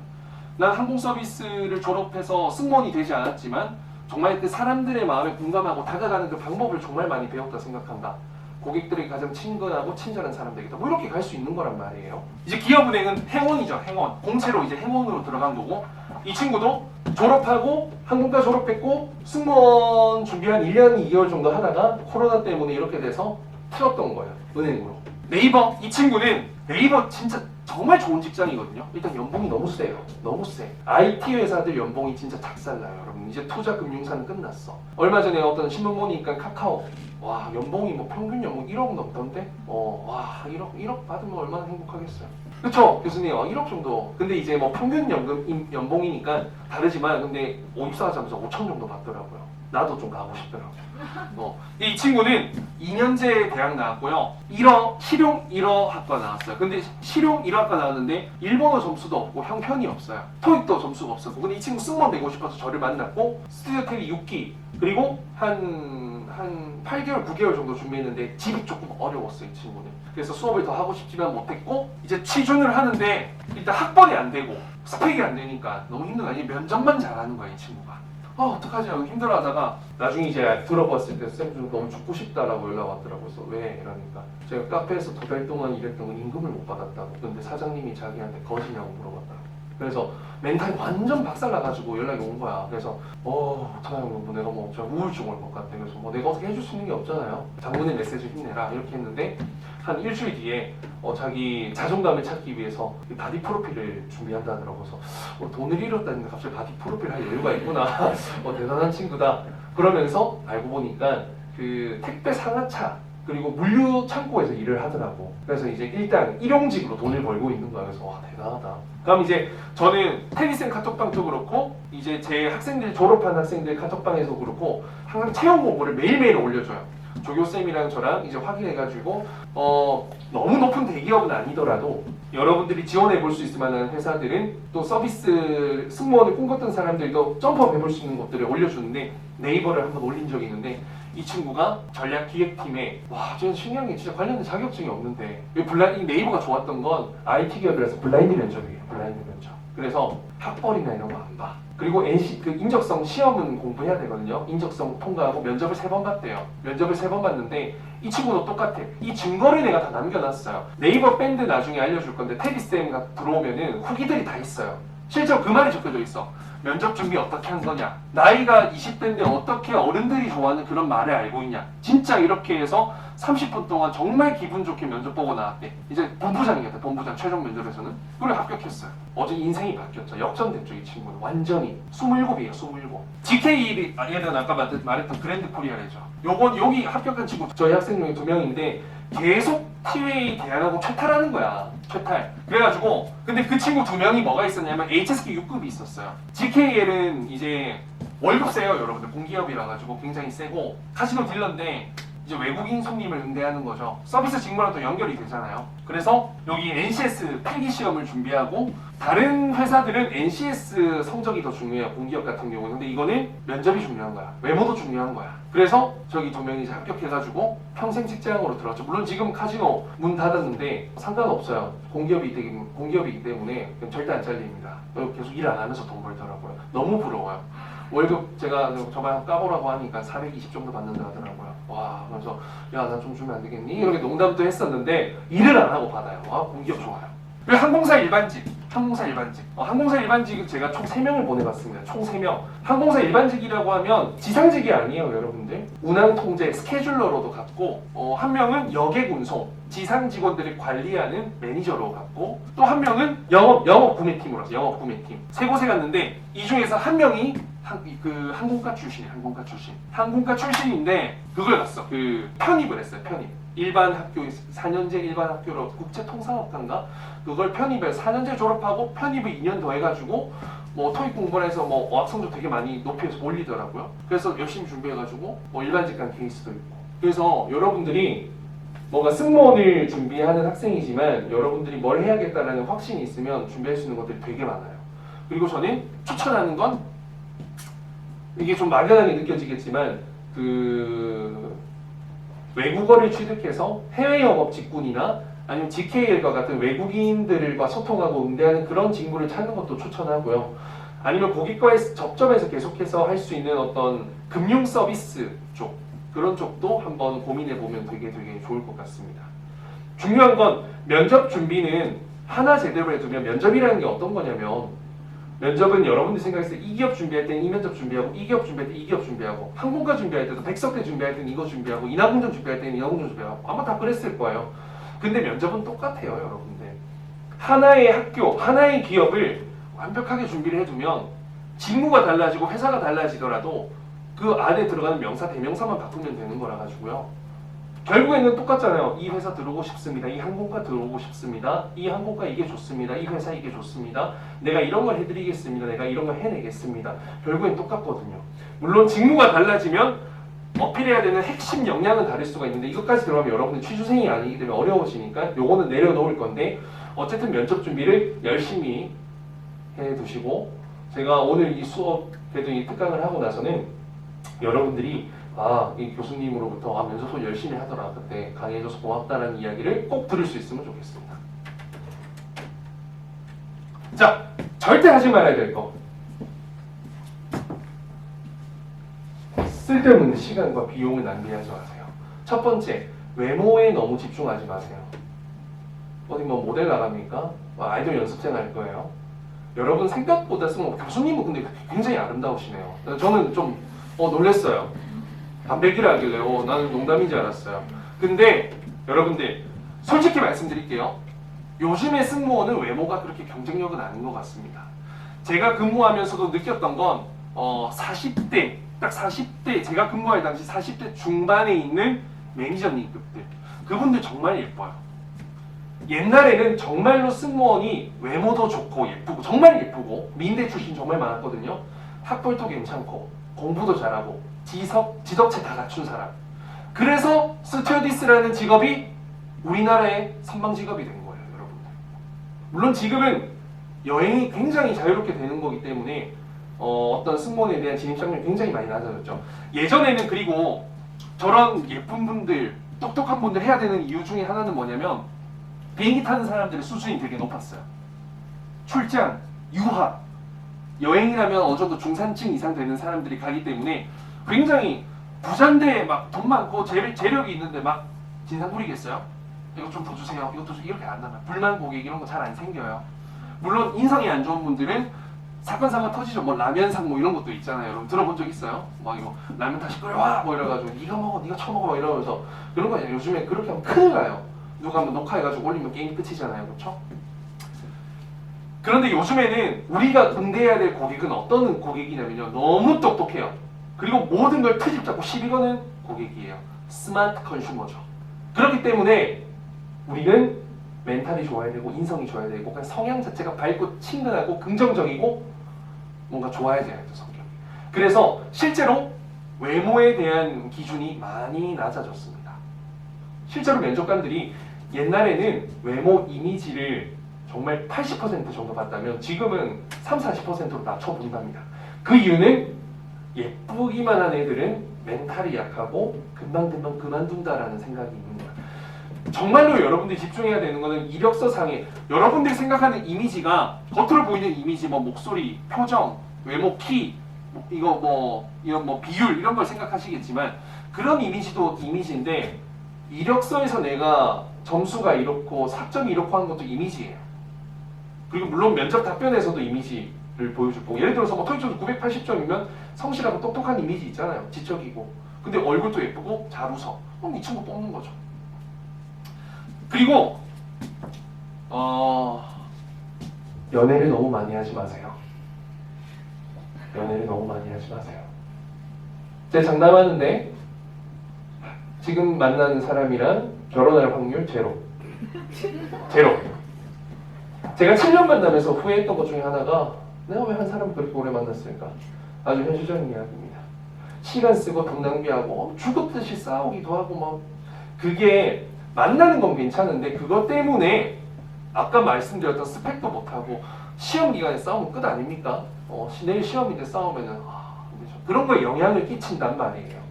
난 항공 서비스를 졸업해서 승무원이 되지 않았지만 정말 그 사람들의 마음에 공감하고 다가가는 그 방법을 정말 많이 배웠다 생각한다. 고객들이 가장 친근하고 친절한 사람 되겠다. 뭐 이렇게 갈 수 있는 거란 말이에요. 이제 기업은행은 행원이죠. 행원. 공채로 이제 행원으로 들어간 거고 이 친구도 졸업하고 항공과 졸업했고 승무원 준비 한 1년 2개월 정도 하다가 코로나 때문에 이렇게 돼서 틀었던 거예요. 은행으로. 네이버 이 친구는 네이버 진짜 정말 좋은 직장이거든요. 일단 연봉이 너무 세요. 너무 세. IT 회사들 연봉이 진짜 작살나요, 여러분. 이제 투자 금융사는 끝났어. 얼마 전에 어떤 신문 보니까 카카오 와 연봉이 뭐 평균 연봉 1억 넘던데? 와 1억 받으면 얼마나 행복하겠어요. 그쵸 교수님 1억 정도. 근데 이제 뭐 평균 연봉이니까 다르지만 근데 입사하자마자 5천 정도 받더라고요. 나도 좀 가고 싶더라고요. 이 친구는 2년제 대학 나왔고요. 실용 1어학과 나왔어요. 근데 실용 1어학과 나왔는데 일본어 점수도 없고 형편이 없어요. 토익도 점수가 없었고 근데 이 친구 승무원 되고 싶어서 저를 만났고 스튜디오 텔이 6기 그리고 한 8개월, 9개월 정도 준비했는데 집이 조금 어려웠어요, 이 친구는. 그래서 수업을 더 하고 싶지만 못했고 이제 취준을 하는데 일단 학벌이 안 되고 스펙이 안 되니까 너무 힘든 거 아니에요. 면접만 잘하는 거야, 이 친구가. 어떡하지? 힘들어하다가 나중에 이제 들어봤을 때 쌤 좀 너무 죽고 싶다라고 연락 왔더라고요. 그래서 왜? 이러니까 제가 카페에서 2달 동안 일했던 건 임금을 못 받았다고. 근데 사장님이 자기한테 거지냐고 물어봤다고. 그래서 멘탈이 완전 박살나가지고 연락이 온 거야. 그래서 어떡하냐, 뭐 내가 뭐 우울증 올 것 같아. 그래서 뭐 내가 어떻게 해줄 수 있는 게 없잖아요. 장문의 메시지 힘내라 이렇게 했는데 한 일주일 뒤에 자기 자존감을 찾기 위해서 바디 프로필을 준비한다더라고. 그래서 돈을 잃었다는데 갑자기 바디 프로필 할 여유가 있구나. 대단한 친구다. 그러면서 알고 보니까 그 택배 상하차 그리고 물류 창고에서 일을 하더라고. 그래서 이제 일단 일용직으로 돈을 벌고 있는 거야. 그래서 와, 대단하다. 그럼 이제 저는 테니스 카톡방도 그렇고 이제 제 학생들 졸업한 학생들 카톡방에서 그렇고 항상 체험 공고를 매일매일 올려줘요. 조교쌤이랑 저랑 이제 확인해가지고 너무 높은 대기업은 아니더라도 여러분들이 지원해 볼 수 있을 만한 회사들은 또 서비스 승무원을 꿈꿨던 사람들도 점프업 해볼 수 있는 것들을 올려주는데 네이버를 한번 올린 적이 있는데 이 친구가 전략기획팀에 와, 저는 신기한 게 진짜 관련된 자격증이 없는데 이 네이버가 좋았던 건 IT 기업이라서 블라인드 면접이에요. 블라인드 면접. 그래서 학벌이나 이런 거 안 봐. 그리고 NC 그 인적성 시험은 공부해야 되거든요. 인적성 통과하고 면접을 3번 봤대요. 면접을 3번 봤는데 이 친구도 똑같아. 이 증거를 내가 다 남겨놨어요. 네이버 밴드 나중에 알려줄 건데 테디쌤가 들어오면은 후기들이 다 있어요. 실제로 그 말이 적혀져 있어. 면접 준비 어떻게 한 거냐? 나이가 20대인데 어떻게 어른들이 좋아하는 그런 말을 알고 있냐? 진짜 이렇게 해서 30분 동안 정말 기분 좋게 면접 보고 나왔대. 이제 본부장이겠다. 본부장 최종 면접에서는. 그걸 합격했어요. 어제 인생이 바뀌었죠. 역전됐죠. 이 친구는. 완전히. 27이에요. 27. GKE 얘는 아까 말했던 그랜드 코리아래죠. 여기 합격한 친구 저희 학생 중에 2명인데 계속 TWA 대안하고 최탈하는 거야. 최탈. 그래가지고 근데 그 친구 2명이 뭐가 있었냐면 HSK 6급이 있었어요. GKL은 이제 월급 세요. 여러분들 공기업이라 가지고 굉장히 세고 카지노 딜러인데 이제 외국인 손님을 응대하는 거죠. 서비스 직무랑 또 연결이 되잖아요. 그래서 여기 NCS 필기 시험을 준비하고 다른 회사들은 NCS 성적이 더 중요해요. 공기업 같은 경우는. 근데 이거는 면접이 중요한 거야. 외모도 중요한 거야. 그래서 저기 2명이 합격해가지고 평생 직장으로 들어왔죠. 물론 지금 카지노 문 닫았는데 상관없어요. 공기업이기 때문에 절대 안 잘립니다. 계속 일 안 하면서 돈 벌더라고요. 너무 부러워요. 월급 제가 저번 까보라고 하니까 420 정도 받는다 하더라고요. 와, 그래서 야, 나 좀 주면 안 되겠니? 이렇게 농담도 했었는데 일을 안 하고 받아요. 와, 공기업 좋아요. 그리고 항공사 일반직. 항공사 일반직은 제가 총 3명을 보내봤습니다. 총 3명. 항공사 일반직이라고 하면 지상직이 아니에요, 여러분들. 운항 통제, 스케줄러로도 갔고 한 명은 여객 운송, 지상 직원들을 관리하는 매니저로 갔고 또 한 명은 영업 구매팀으로 갔어요. 영업 구매팀. 3곳에 갔는데 이 중에서 한 명이 항공과 출신인데 그걸 갔어. 편입을 했어요. 편입. 일반 학교 4년제 일반 학교로 국제통상학과인가 그걸 편입해서 4년제 졸업하고 편입을 2년 더 해가지고 뭐 토익 공부를 해서 뭐 어학 성적 되게 많이 높여서 올리더라고요. 그래서 열심히 준비해가지고 뭐 일반직 간 케이스도 있고. 그래서 여러분들이 뭔가 승무원을 준비하는 학생이지만 여러분들이 뭘 해야겠다라는 확신이 있으면 준비할 수 있는 것들이 되게 많아요. 그리고 저는 추천하는 건 이게 좀 막연하게 느껴지겠지만 외국어를 취득해서 해외 영업 직군이나 아니면 GKL과 같은 외국인들과 소통하고 응대하는 그런 직무를 찾는 것도 추천하고요. 아니면 고객과의 접점에서 계속해서 할 수 있는 어떤 금융 서비스 쪽 그런 쪽도 한번 고민해 보면 되게 좋을 것 같습니다. 중요한 건 면접 준비는 하나 제대로 해두면 면접이라는 게 어떤 거냐면 면접은 여러분들이 생각했을 때 이 기업 준비할 때는 이 면접 준비하고 이 기업 준비할 때 이 기업 준비하고 항공과 준비할 때도 백석대 준비할 때는 이거 준비하고 인하공전 준비할 때는 인하공전 준비하고 아마 다 그랬을 거예요. 근데 면접은 똑같아요, 여러분들. 하나의 학교, 하나의 기업을 완벽하게 준비를 해두면 직무가 달라지고 회사가 달라지더라도 그 안에 들어가는 명사, 대명사만 바꾸면 되는 거라 가지고요. 결국에는 똑같잖아요. 이 회사 들어오고 싶습니다. 이 항공과 들어오고 싶습니다. 이 항공과 이게 좋습니다. 이 회사 이게 좋습니다. 내가 이런 걸 해드리겠습니다. 내가 이런 걸 해내겠습니다. 결국엔 똑같거든요. 물론 직무가 달라지면 어필해야 되는 핵심 역량은 다를 수가 있는데 이것까지 들어가면 여러분들 취준생이 아니기 때문에 어려워지니까 요거는 내려놓을 건데 어쨌든 면접 준비를 열심히 해두시고 제가 오늘 이 수업 그래도 이 특강을 하고 나서는 여러분들이 이 교수님으로부터 면접을 열심히 하더라 그때 강의해줘서 고맙다라는 이야기를 꼭 들을 수 있으면 좋겠습니다. 자, 절대 하지 말아야 될 거. 쓸데없는 시간과 비용을 낭비하지 마세요. 첫 번째, 외모에 너무 집중하지 마세요. 어디 뭐 모델 나갑니까? 아이돌 연습생 할 거예요. 여러분 생각보다 교수님은 근데 굉장히 아름다우시네요. 저는 좀 놀랬어요. 담배기를 하길래 나는 농담인 줄 알았어요. 근데 여러분들 솔직히 말씀드릴게요. 요즘의 승무원은 외모가 그렇게 경쟁력은 아닌 것 같습니다. 제가 근무하면서도 느꼈던 건 40대 딱 40대 제가 근무할 당시 40대 중반에 있는 매니저님급들 그분들 정말 예뻐요. 옛날에는 정말로 승무원이 외모도 좋고 예쁘고 정말 예쁘고 민대 출신 정말 많았거든요. 학벌도 괜찮고 공부도 잘하고 지덕체 다 갖춘 사람. 그래서 스튜어디스라는 직업이 우리나라의 선망 직업이 된 거예요, 여러분들. 물론 지금은 여행이 굉장히 자유롭게 되는 거기 때문에 어떤 승무원에 대한 진입장벽이 굉장히 많이 낮아졌죠. 예전에는 그리고 저런 예쁜 분들, 똑똑한 분들 해야 되는 이유 중에 하나는 뭐냐면 비행기 타는 사람들의 수준이 되게 높았어요. 출장, 유학, 여행이라면 어느 정도 중산층 이상 되는 사람들이 가기 때문에 굉장히 부자인데 막 돈 많고 재력이 있는데 막 진상 부리겠어요? 이거 좀 더 주세요. 이것도 이렇게 안 나면 불만 고객 이런 거 잘 안 생겨요. 물론 인성이 안 좋은 분들은 사건 터지죠. 뭐 라면상 뭐 이런 것도 있잖아요. 여러분 들어본 적 있어요? 막 이거 라면 다시 끓여와 뭐 이래가지고 네가 먹어, 네가 처먹어 막 이러면서 그런 거 아니에요. 요즘에 그렇게 하면 큰일 나요. 누가 한번 녹화해가지고 올리면 게임이 끝이잖아요, 그렇죠? 그런데 요즘에는 우리가 응대해야 될 고객은 어떤 고객이냐면요, 너무 똑똑해요. 그리고 모든 걸 트집 잡고 시비 거는 고객이에요. 스마트 컨슈머죠. 그렇기 때문에 우리는 멘탈이 좋아야 되고 인성이 좋아야 되고 그냥 성향 자체가 밝고 친근하고 긍정적이고 뭔가 좋아야 돼요, 성격이. 그래서 실제로 외모에 대한 기준이 많이 낮아졌습니다. 실제로 면접관들이 옛날에는 외모 이미지를 정말 80% 정도 봤다면 지금은 30-40%로 낮춰본답니다. 그 이유는 예쁘기만 한 애들은 멘탈이 약하고 금방금방 그만둔다라는 생각이 있는 거예요. 정말로 여러분들이 집중해야 되는 거는 이력서상에 여러분들이 생각하는 이미지가 겉으로 보이는 이미지, 뭐 목소리, 표정, 외모, 키, 이런 비율 이런 걸 생각하시겠지만 그런 이미지도 이미지인데 이력서에서 내가 점수가 이렇고 학점이 이렇고 하는 것도 이미지예요. 그리고 물론 면접 답변에서도 이미지를 보여주고 예를 들어서 뭐 토익 점수 980점이면 성실하고 똑똑한 이미지 있잖아요. 지적이고 근데 얼굴도 예쁘고 잘 웃어. 그럼 이 친구 뽑는 거죠. 그리고 연애를 너무 많이 하지 마세요. 연애를 너무 많이 하지 마세요. 제가 장담하는데 지금 만나는 사람이랑 결혼할 확률 제로. 제가 7년 만나면서 후회했던 것 중에 하나가 내가 왜 한 사람을 그렇게 오래 만났을까? 아주 현실적인 이야기입니다. 시간 쓰고 돈 낭비하고 죽었듯이 싸우기도 하고 막 그게 만나는 건 괜찮은데 그것 때문에 아까 말씀드렸던 스펙도 못하고 시험 기간에 싸우면 끝 아닙니까? 내일 시험인데 싸우면은 그런 거에 영향을 끼친단 말이에요.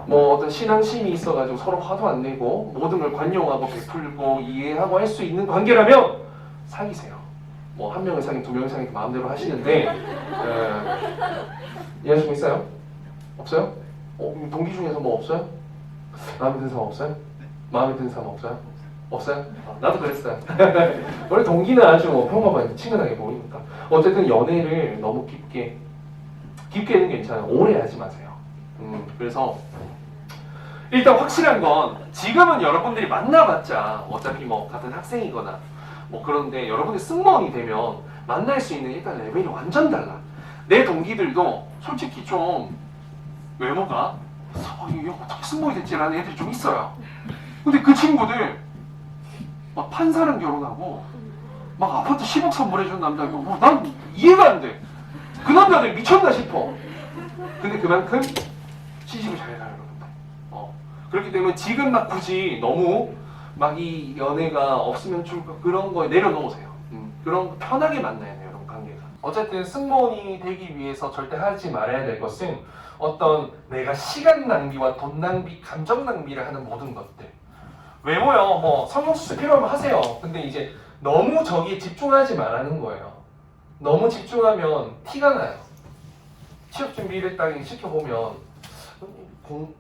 뭐 어떤 신앙심이 있어가지고 서로 화도 안 내고 모든 걸 관용하고 베풀고 이해하고 할 수 있는 관계라면 사귀세요. 뭐 한 명을 사귀, 두 명을 사귀 마음대로 하시는데 이해하시고 있어요? 없어요? 동기 중에서 뭐 없어요? 마음에 드는 사람 없어요? 마음에 드는 사람 없어요? 없어요? 나도 그랬어요. 원래 동기는 아주 평범하게 친근하게 보이니까. 어쨌든 연애를 너무 깊게는 괜찮아요. 오래 하지 마세요. 그래서 일단 확실한 건 지금은 여러분들이 만나봤자 어차피 뭐 같은 학생이거나 뭐 그런데 여러분이 승무원이 되면 만날 수 있는 일단 레벨이 완전 달라. 내 동기들도 솔직히 좀 외모가 이거 어떻게 승무원이 됐지라는 애들이 좀 있어요. 근데 그 친구들 막 판사랑 결혼하고 막 아파트 10억 선물해준 남자고 난 이해가 안 돼. 그 남자들 미쳤나 싶어. 근데 그만큼 시집을 잘 가요, 여러분들. 그렇기 때문에 지금 막 굳이 너무 막 이 연애가 없으면 좋을 거 그런 거에 내려놓으세요. 그런 거 편하게 만나야 돼요, 여러분, 관계가. 어쨌든 승무원이 되기 위해서 절대 하지 말아야 될 것은 어떤 내가 시간 낭비와 돈 낭비, 감정 낭비를 하는 모든 것들. 외모요, 뭐 성형수술 필요하면 하세요. 근데 이제 너무 저기에 집중하지 말라는 거예요. 너무 집중하면 티가 나요. 취업 준비를 딱 시켜보면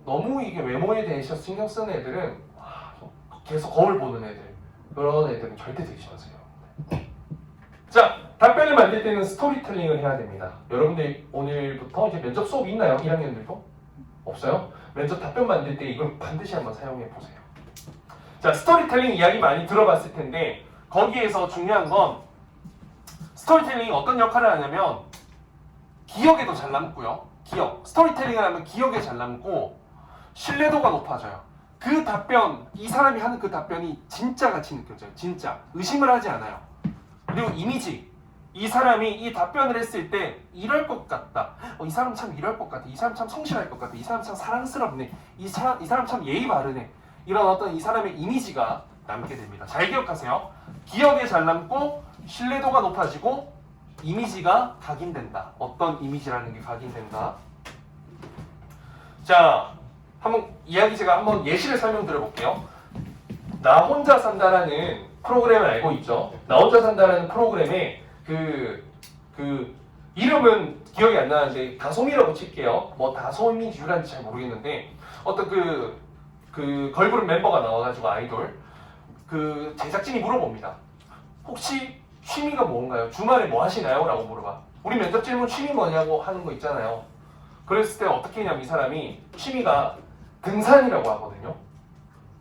너무 이게 외모에 대해서 신경 쓰는 애들은 계속 거울 보는 애들, 그런 애들은 절대 되기 싫어져요. 자, 답변을 만들 때는 스토리텔링을 해야 됩니다. 여러분들 오늘부터 이제 면접 수업이 있나요? 1학년들도? 없어요? 면접 답변 만들 때 이걸 반드시 한번 사용해 보세요. 자, 스토리텔링 이야기 많이 들어봤을 텐데 거기에서 중요한 건 스토리텔링이 어떤 역할을 하냐면 기억에도 잘 남고요. 스토리텔링을 하면 기억에 잘 남고 신뢰도가 높아져요. 그 답변, 이 사람이 하는 그 답변이 진짜 같이 느껴져요. 진짜. 의심을 하지 않아요. 그리고 이미지. 이 사람이 이 답변을 했을 때 이럴 것 같다. 이 사람 참 이럴 것 같아. 이 사람 참 성실할 것 같아. 이 사람 참 사랑스럽네. 이 사람 참 예의 바르네. 이런 어떤 이 사람의 이미지가 남게 됩니다. 잘 기억하세요. 기억에 잘 남고 신뢰도가 높아지고 이미지가 각인된다. 어떤 이미지라는 게 각인된다. 자, 한번 이야기 제가 한번 예시를 설명드려 볼게요. 나 혼자 산다라는 프로그램을 알고 있죠. 나 혼자 산다라는 프로그램에 그 이름은 기억이 안 나는데 다솜이라고 칠게요. 뭐 다솜인지 유란지 잘 모르겠는데 어떤 그 걸그룹 멤버가 나와가지고 아이돌 그 제작진이 물어봅니다. 혹시 취미가 뭔가요? 주말에 뭐 하시나요? 라고 물어봐. 우리 면접 질문 취미 뭐냐고 하는 거 있잖아요. 그랬을 때 어떻게 했냐면 이 사람이 취미가 등산이라고 하거든요.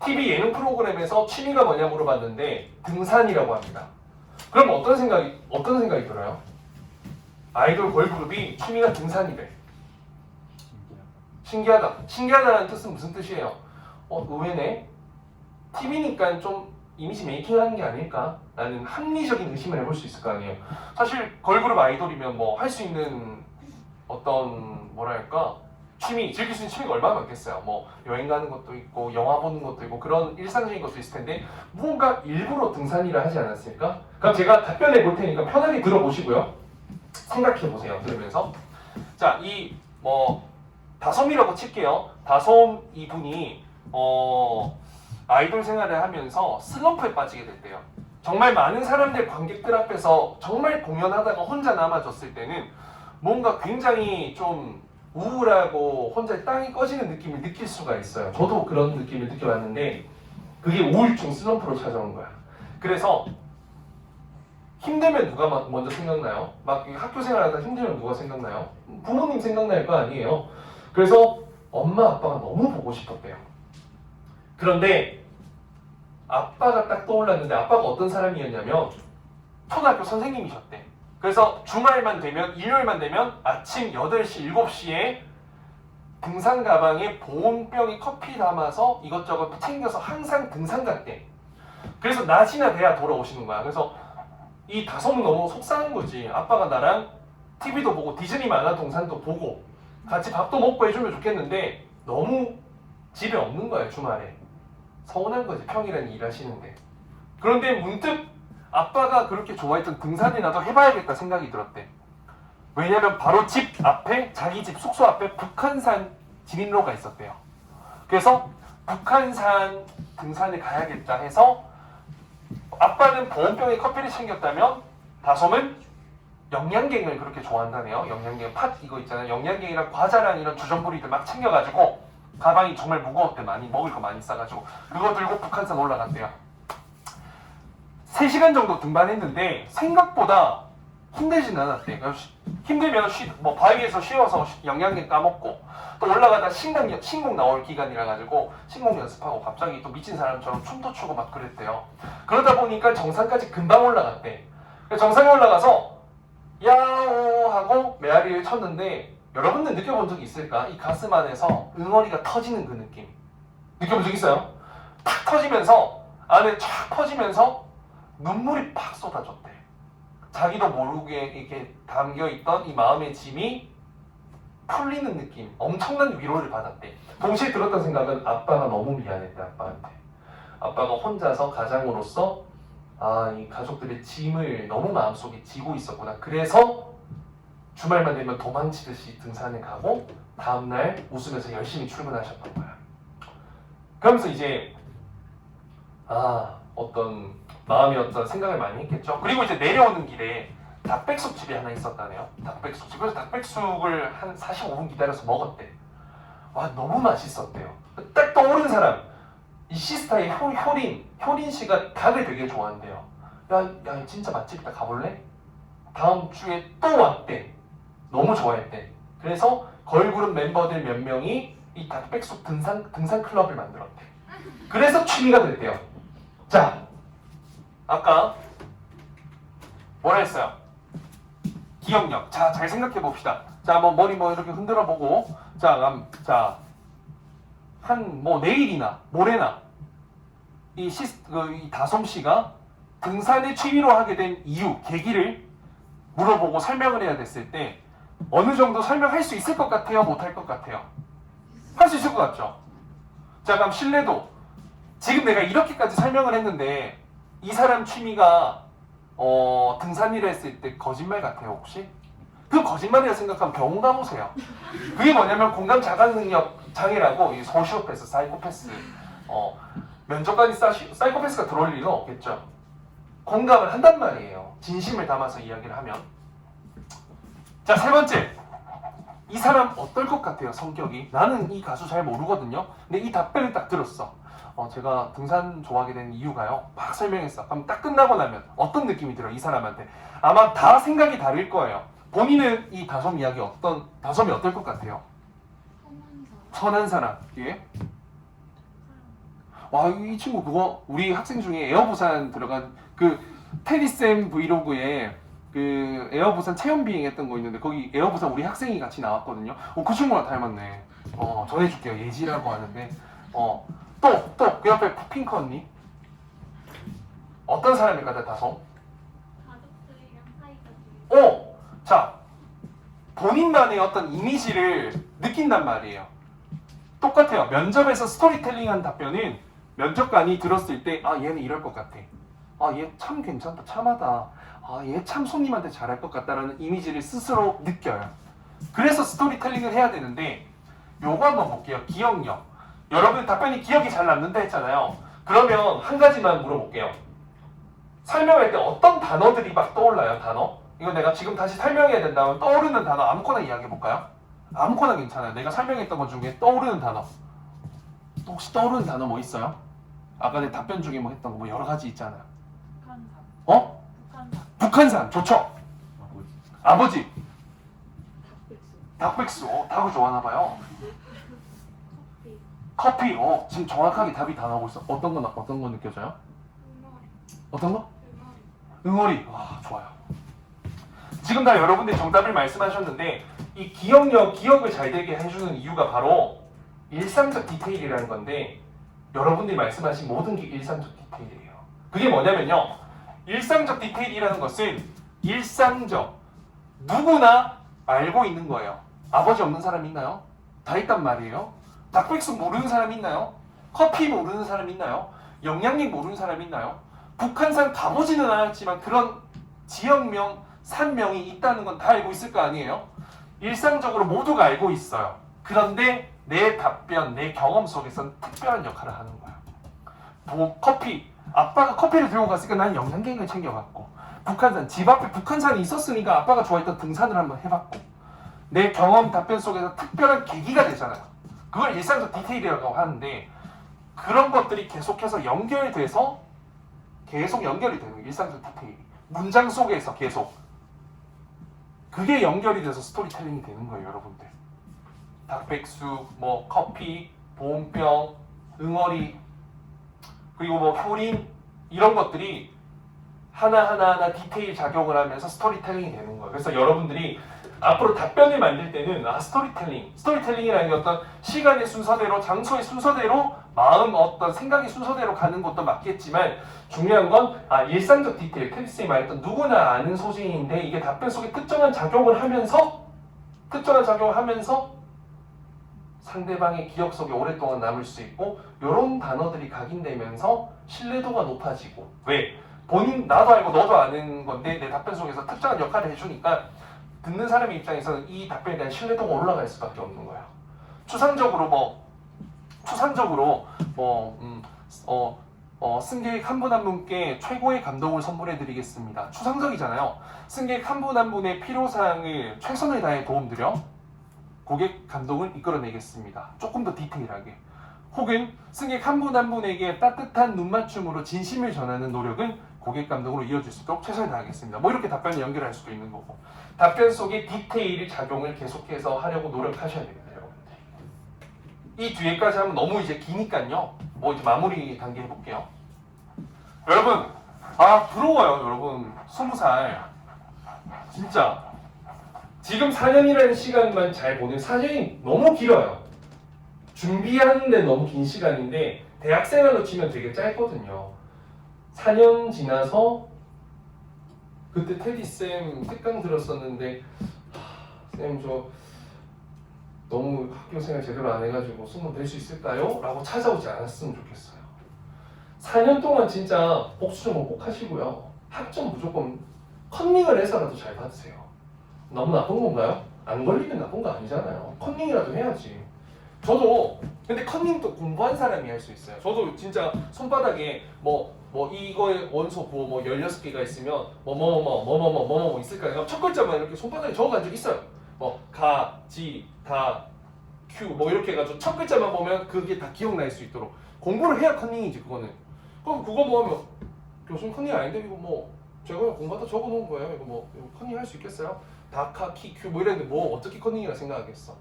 TV 예능 프로그램에서 취미가 뭐냐 물어봤는데 등산이라고 합니다. 그럼 어떤 생각이 들어요? 아이돌 걸그룹이 취미가 등산이래. 신기하다. 신기하다는 뜻은 무슨 뜻이에요? 의외네. TV니까 좀 이미지 메이킹하는 게 아닐까? 라는 합리적인 의심을 해볼 수 있을 거 아니에요. 사실 걸그룹 아이돌이면 뭐 할 수 있는 어떤 뭐랄까 즐길 수 있는 취미가 얼마나 많겠어요. 뭐 여행 가는 것도 있고 영화 보는 것도 있고 그런 일상적인 것도 있을 텐데 뭔가 일부러 등산이라 하지 않았을까? 그럼 제가 답변해 볼 테니까 편하게 들어보시고요. 생각해 보세요. 들으면서 자, 이 뭐 다솜이라고 칠게요. 다솜 이분이 아이돌 생활을 하면서 슬럼프에 빠지게 됐대요. 정말 많은 사람들 관객들 앞에서 정말 공연하다가 혼자 남아졌을 때는 뭔가 굉장히 좀 우울하고 혼자 땅이 꺼지는 느낌을 느낄 수가 있어요. 저도 그런 느낌을 느껴봤는데 그게 우울증 슬럼프로 찾아온 거야. 그래서 힘들면 누가 먼저 생각나요? 막 학교 생활하다 힘들면 누가 생각나요? 부모님 생각날 거 아니에요. 그래서 엄마 아빠가 너무 보고 싶었대요. 그런데 아빠가 딱 떠올랐는데 아빠가 어떤 사람이었냐면 초등학교 선생님이셨대. 그래서 주말만 되면 일요일만 되면 아침 8시, 7시에 등산 가방에 보온병에 커피 담아서 이것저것 챙겨서 항상 등산 갔대. 그래서 낮이나 돼야 돌아오시는 거야. 그래서 이 다솜은 너무 속상한 거지. 아빠가 나랑 TV도 보고 디즈니 만화 동산도 보고 같이 밥도 먹고 해주면 좋겠는데 너무 집에 없는 거야 주말에. 서운한 거지 평일에는 일하시는데. 그런데 문득 아빠가 그렇게 좋아했던 등산이라도 해봐야겠다 생각이 들었대. 왜냐면 바로 집 앞에 자기 집 숙소 앞에 북한산 진입로가 있었대요. 그래서 북한산 등산에 가야겠다 해서 아빠는 보온병에 커피를 챙겼다면 다솜은 영양갱을 그렇게 좋아한다네요. 영양갱 팥 이거 있잖아요. 영양갱이랑 과자랑 이런 주전부리들 막 챙겨가지고 가방이 정말 무거웠대. 많이 먹을 거 많이 싸가지고 그거 들고 북한산 올라갔대요. 3시간 정도 등반했는데 생각보다 힘들진 않았대. 힘들면 뭐 바위에서 쉬어서 영양갱 까먹고 또 올라가다 신곡 나올 기간이라 가지고 신곡 연습하고 갑자기 또 미친 사람처럼 춤도 추고 막 그랬대요. 그러다 보니까 정상까지 금방 올라갔대. 정상에 올라가서 야오 하고 메아리를 쳤는데 여러분들 느껴본 적 있을까? 이 가슴 안에서 응어리가 터지는 그 느낌 느껴본 적 있어요? 탁 터지면서 안에 쫙 퍼지면서 눈물이 팍 쏟아졌대. 자기도 모르게 이렇게 담겨있던 이 마음의 짐이 풀리는 느낌, 엄청난 위로를 받았대. 동시에 들었던 생각은 아빠가 너무 미안했대. 아빠가 혼자서 가장으로서 이 가족들의 짐을 너무 마음속에 지고 있었구나. 그래서 주말만 되면 도망치듯이 등산에 가고 다음날 웃으면서 열심히 출근하셨던 거야. 그러면서 이제 어떤 마음이 어떤 생각을 많이 했겠죠. 그리고 이제 내려오는 길에 닭백숙집이 하나 있었다네요. 닭백숙집. 그래서 닭백숙을 한 45분 기다려서 먹었대. 너무 맛있었대요. 딱 떠오른 사람, 이 시스타의 효린 씨가 닭을 되게 좋아한대요. 야 진짜 맛집이다, 가볼래? 다음 주에 또 왔대. 너무 좋아했대. 그래서 걸그룹 멤버들 몇 명이 이 닭백숙 등산 클럽을 만들었대. 그래서 취미가 됐대요. 자, 아까 뭐라 했어요? 기억력. 자, 잘 생각해 봅시다. 자, 머리 이렇게 흔들어 보고, 내일이나 모레나 이 다솜 씨가 등산을 취미로 하게 된 이유, 계기를 물어보고 설명을 해야 됐을 때 어느 정도 설명할 수 있을 것 같아요? 못할 것 같아요? 할 수 있을 것 같죠? 자, 그럼 신뢰도. 지금 내가 이렇게까지 설명을 했는데 이 사람 취미가 등산이라 했을 때 거짓말 같아요, 혹시? 그 거짓말이라 생각하면 병원 가보세요. 그게 뭐냐면 공감 자각 능력 장애라고, 이 소시오패스, 사이코패스, 면접관이 사이코패스가 들어올 리는 없겠죠. 공감을 한단 말이에요. 진심을 담아서 이야기를 하면. 자, 세 번째. 이 사람 어떨 것 같아요, 성격이? 나는 이 가수 잘 모르거든요. 근데 이 답변을 딱 들었어. 제가 등산 좋아하게 된 이유가요. 막 설명했어. 그럼 딱 끝나고 나면 어떤 느낌이 들어요, 이 사람한테? 아마 다 생각이 다를 거예요. 본인은 이 다솜 다솜이 어떨 것 같아요? 선한 사람. 예? 와, 이 친구 그거 우리 학생 중에 에어부산 들어간 그 테리쌤 브이로그에 그 에어부산 체험 비행했던 거 있는데 거기 에어부산 우리 학생이 같이 나왔거든요. 그 친구랑 닮았네. 전해줄게요. 예지라고 하는데. 또 그 옆에 핑크 언니. 어떤 사람일까, 다솜? 가족들이랑 사이가 자, 본인만의 어떤 이미지를 느낀단 말이에요. 똑같아요. 면접에서 스토리텔링한 답변은 면접관이 들었을 때 얘는 이럴 것 같아. 얘 참 괜찮다, 참하다. 얘 참 손님한테 잘할 것 같다라는 이미지를 스스로 느껴요. 그래서 스토리텔링을 해야 되는데 요거 한번 볼게요. 기억력. 여러분 답변이 기억이 잘 남는다 했잖아요. 그러면 한 가지만 물어볼게요. 설명할 때 어떤 단어들이 막 떠올라요? 단어? 이거 내가 지금 다시 설명해야 된다면 떠오르는 단어 아무거나 이야기해볼까요? 아무거나 괜찮아요. 내가 설명했던 것 중에 떠오르는 단어. 혹시 떠오르는 단어 뭐 있어요? 아까 내 답변 중에 뭐 했던 거 뭐 여러 가지 있잖아요. 북한산. 북한산 좋죠? 아버지. 닭백숙. 닭백숙. 닭을 좋아하나 봐요. 커피. 지금 정확하게 답이 다 나오고 있어. 어떤 거 느껴져요? 응어리. 어떤 거? 응어리. 응어리. 와, 좋아요. 지금 다 여러분들이 정답을 말씀하셨는데 이 기억을 잘 되게 해주는 이유가 바로 일상적 디테일이라는 건데 여러분들이 말씀하신 모든 게 일상적 디테일이에요. 그게 뭐냐면요. 일상적 디테일이라는 것은 일상적, 누구나 알고 있는 거예요. 아버지 없는 사람 있나요? 다 있단 말이에요. 닭백숙 모르는 사람 있나요? 커피 모르는 사람 있나요? 영양갱 모르는 사람 있나요? 북한산 가보지는 않았지만 그런 지역명, 산명이 있다는 건 다 알고 있을 거 아니에요? 일상적으로 모두가 알고 있어요. 그런데 내 답변, 내 경험 속에서는 특별한 역할을 하는 거예요. 커피, 아빠가 커피를 들고 갔으니까 난 영양갱을 챙겨갔고, 북한산, 집 앞에 북한산이 있었으니까 아빠가 좋아했던 등산을 한번 해봤고, 내 경험 답변 속에서 특별한 계기가 되잖아요. 그걸 일상적 디테일이라고 하는데 그런 것들이 계속해서 연결돼서 계속 연결이 되는 거예요. 일상적 디테일이 문장 속에서 계속 그게 연결이 돼서 스토리텔링이 되는 거예요, 여러분들. 닭백숙, 커피, 보온병, 응어리, 그리고 효린, 이런 것들이 하나하나 디테일 작용을 하면서 스토리텔링이 되는 거예요. 그래서 여러분들이 앞으로 답변을 만들 때는 스토리텔링이라는 게 어떤 시간의 순서대로, 장소의 순서대로, 마음 어떤 생각의 순서대로 가는 것도 맞겠지만 중요한 건 일상적 디테일, 테리스이 말했던 누구나 아는 소재인데 이게 답변 속에 특정한 작용을 하면서 상대방의 기억 속에 오랫동안 남을 수 있고 이런 단어들이 각인되면서 신뢰도가 높아지고 왜? 나도 알고 너도 아는 건데 내 답변 속에서 특정한 역할을 해주니까 듣는 사람의 입장에서는 이 답변에 대한 신뢰도가 올라갈 수밖에 없는 거예요. 추상적으로 승객 한 분 한 분께 최고의 감동을 선물해드리겠습니다. 추상적이잖아요. 승객 한 분 한 분의 필요사항을 최선을 다해 도움드려 고객 감동을 이끌어내겠습니다. 조금 더 디테일하게. 혹은 승객 한 분 한 분에게 따뜻한 눈맞춤으로 진심을 전하는 노력은 고객 감동으로 이어질 수 있도록 최선을 다하겠습니다. 뭐 이렇게 답변을 연결할 수도 있는 거고. 답변 속에 디테일이 작용을 계속해서 하려고 노력하셔야 됩니다, 여러분들. 이 뒤에까지 하면 너무 이제 기니까요. 뭐 이제 마무리 단계 해볼게요. 여러분, 부러워요, 여러분. 20살. 진짜. 지금 4년이라는 시간만 잘 보는 4년이 너무 길어요. 준비하는데 너무 긴 시간인데 대학생활로 치면 되게 짧거든요. 4년 지나서 그때 테디쌤 특강 들었었는데 쌤 저 너무 학교생활 제대로 안 해가지고 승무원 될 수 있을까요? 라고 찾아오지 않았으면 좋겠어요. 4년 동안 진짜 복수 전공 꼭 하시고요. 학점 무조건 컨닝을 해서라도 잘 받으세요. 너무 나쁜 건가요? 안 걸리면 나쁜 거 아니잖아요. 컨닝이라도 해야지. 저도 근데 컨닝도 공부한 사람이 할 수 있어요. 저도 진짜 손바닥에 뭐 이거의 원소 구호 뭐 16개가 있으면 뭐 있을까요? 첫 글자만 이렇게 손바닥에 적어간 적 있어요. 가, 지, 다, 큐 뭐 이렇게 해가지고 첫 글자만 보면 그게 다 기억날 수 있도록 공부를 해야 컨닝이지 그거는. 그럼 그거 뭐 하면 교수님 컨닝 아닌데 이거 뭐 제가 공부하다 적어놓은 거예요. 이거 컨닝 할 수 있겠어요? 다, 카, 키, 큐 뭐 이랬는데 뭐 어떻게 컨닝이라 생각하겠어.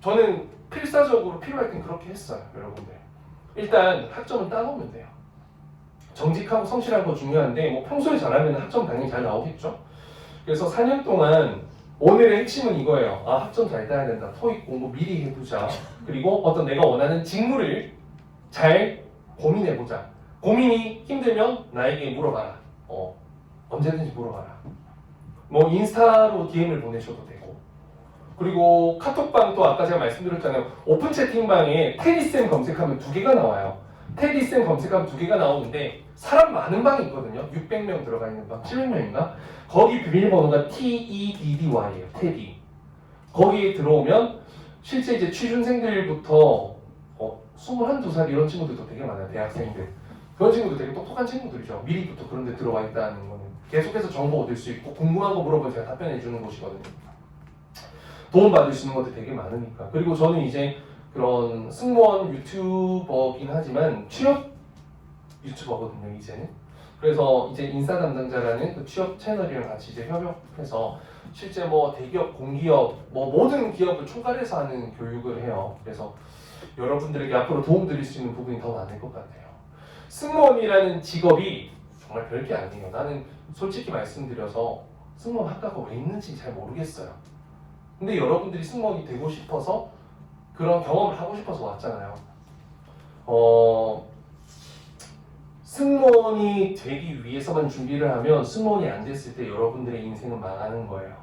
저는 필사적으로 필요할 땐 그렇게 했어요, 여러분들. 일단 학점을 따놓으면 돼요. 정직하고 성실한 거 중요한데 뭐 평소에 잘하면 학점 당연히 잘 나오겠죠. 그래서 4년 동안 오늘의 핵심은 이거예요. 학점 잘 따야 된다. 토익 공부 미리 해보자. 그리고 어떤 내가 원하는 직무를 잘 고민해보자. 고민이 힘들면 나에게 물어봐라. 언제든지 물어봐라. 뭐 인스타로 DM을 보내셔도 되고. 그리고 카톡방 또 아까 제가 말씀드렸잖아요. 오픈 채팅방에 테디쌤 검색하면 2개가 나와요. 테디쌤 검색하면 2개가 나오는데 사람 많은 방이 있거든요. 600명 들어가 있는 방, 700명인가? 거기 비밀번호가 TEDDY예요. 테디. 거기에 들어오면 실제 이제 취준생들부터 21, 2살 이런 친구들도 되게 많아요. 대학생들. 그런 친구들 되게 똑똑한 친구들이죠. 미리부터 그런 데 들어와 있다는 거는. 계속해서 정보 얻을 수 있고 궁금한 거 물어보면 제가 답변해 주는 곳이거든요. 도움받을 수 있는 것도 되게 많으니까. 그리고 저는 이제 그런 승무원 유튜버긴 하지만 취업 유튜버거든요, 이제는. 그래서 이제 인사 담당자라는 그 취업 채널이랑 같이 이제 협업해서 실제 뭐 대기업, 공기업, 뭐 모든 기업을 총괄해서 하는 교육을 해요. 그래서 여러분들에게 앞으로 도움 드릴 수 있는 부분이 더 많을 것 같아요. 승무원이라는 직업이 정말 별게 아니에요. 나는 솔직히 말씀드려서 승무원 학과가 왜 있는지 잘 모르겠어요. 근데 여러분들이 승무원이 되고 싶어서 그런 경험을 하고 싶어서 왔잖아요. 승무원이 되기 위해서만 준비를 하면 승무원이 안 됐을 때 여러분들의 인생은 망하는 거예요.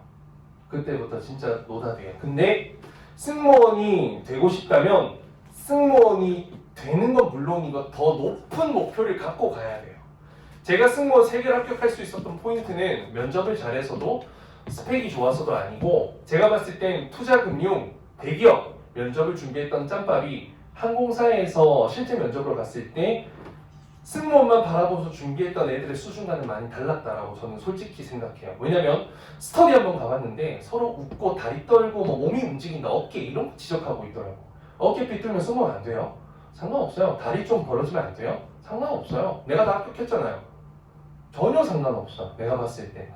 그때부터 진짜 노답이에요. 근데 승무원이 되고 싶다면 승무원이 되는 건 물론이고 더 높은 목표를 갖고 가야 돼요. 제가 승무원 3개를 합격할 수 있었던 포인트는 면접을 잘해서도 스펙이 좋아서도 아니고 제가 봤을 땐 투자금융, 대기업 면접을 준비했던 짬밥이 항공사에서 실제 면접으로 갔을 때 승무원만 바라보면서 준비했던 애들의 수준과는 많이 달랐다라고 저는 솔직히 생각해요. 왜냐면 스터디 한번 가봤는데 서로 웃고 다리 떨고 뭐 몸이 움직인다, 어깨 이런 거 지적하고 있더라고. 어깨 삐뚤면 승무원 안 돼요? 상관없어요. 다리 좀 벌어지면 안 돼요? 상관없어요. 내가 다 합격했잖아요. 전혀 상관없어. 내가 봤을 때.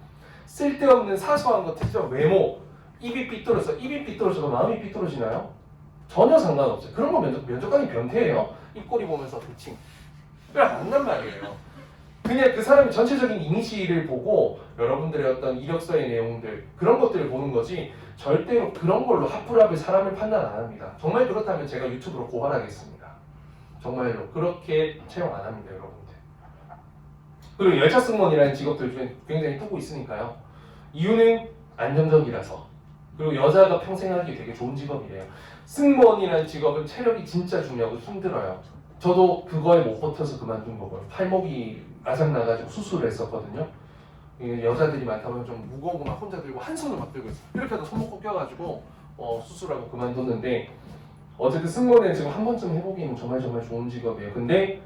쓸데없는 사소한 것들이죠. 외모, 입이 삐뚤어져도 마음이 삐뚤어지나요? 전혀 상관없어요. 그런 거 면접관이 변태예요. 입꼬리 보면서 대칭. 그냥 안 한단 말이에요. 그냥 그 사람의 전체적인 이미지를 보고 여러분들의 어떤 이력서의 내용들 그런 것들을 보는 거지 절대로 그런 걸로 하프랍을 사람을 판단 안 합니다. 정말 그렇다면 제가 유튜브로 고발하겠습니다. 정말로 그렇게 채용 안 합니다, 여러분들. 그리고 열차 승무원이라는 직업들 중에 굉장히 뜨고 있으니까요. 이유는 안정적이라서. 그리고 여자가 평생 하기 되게 좋은 직업이래요. 승무원이라는 직업은 체력이 진짜 중요하고 힘들어요. 저도 그거에 못 버텨서 그만둔 거고요. 팔목이 아작나가지고 수술을 했었거든요. 여자들이 많다 보면 좀 무거운 거 막 혼자 들고 한 손을 막 들고 있어요. 이렇게 해서 손목 꺾여가지고 수술하고 그만뒀는데 어쨌든 승무원은 지금 한 번쯤 해보기에는 정말 좋은 직업이에요. 근데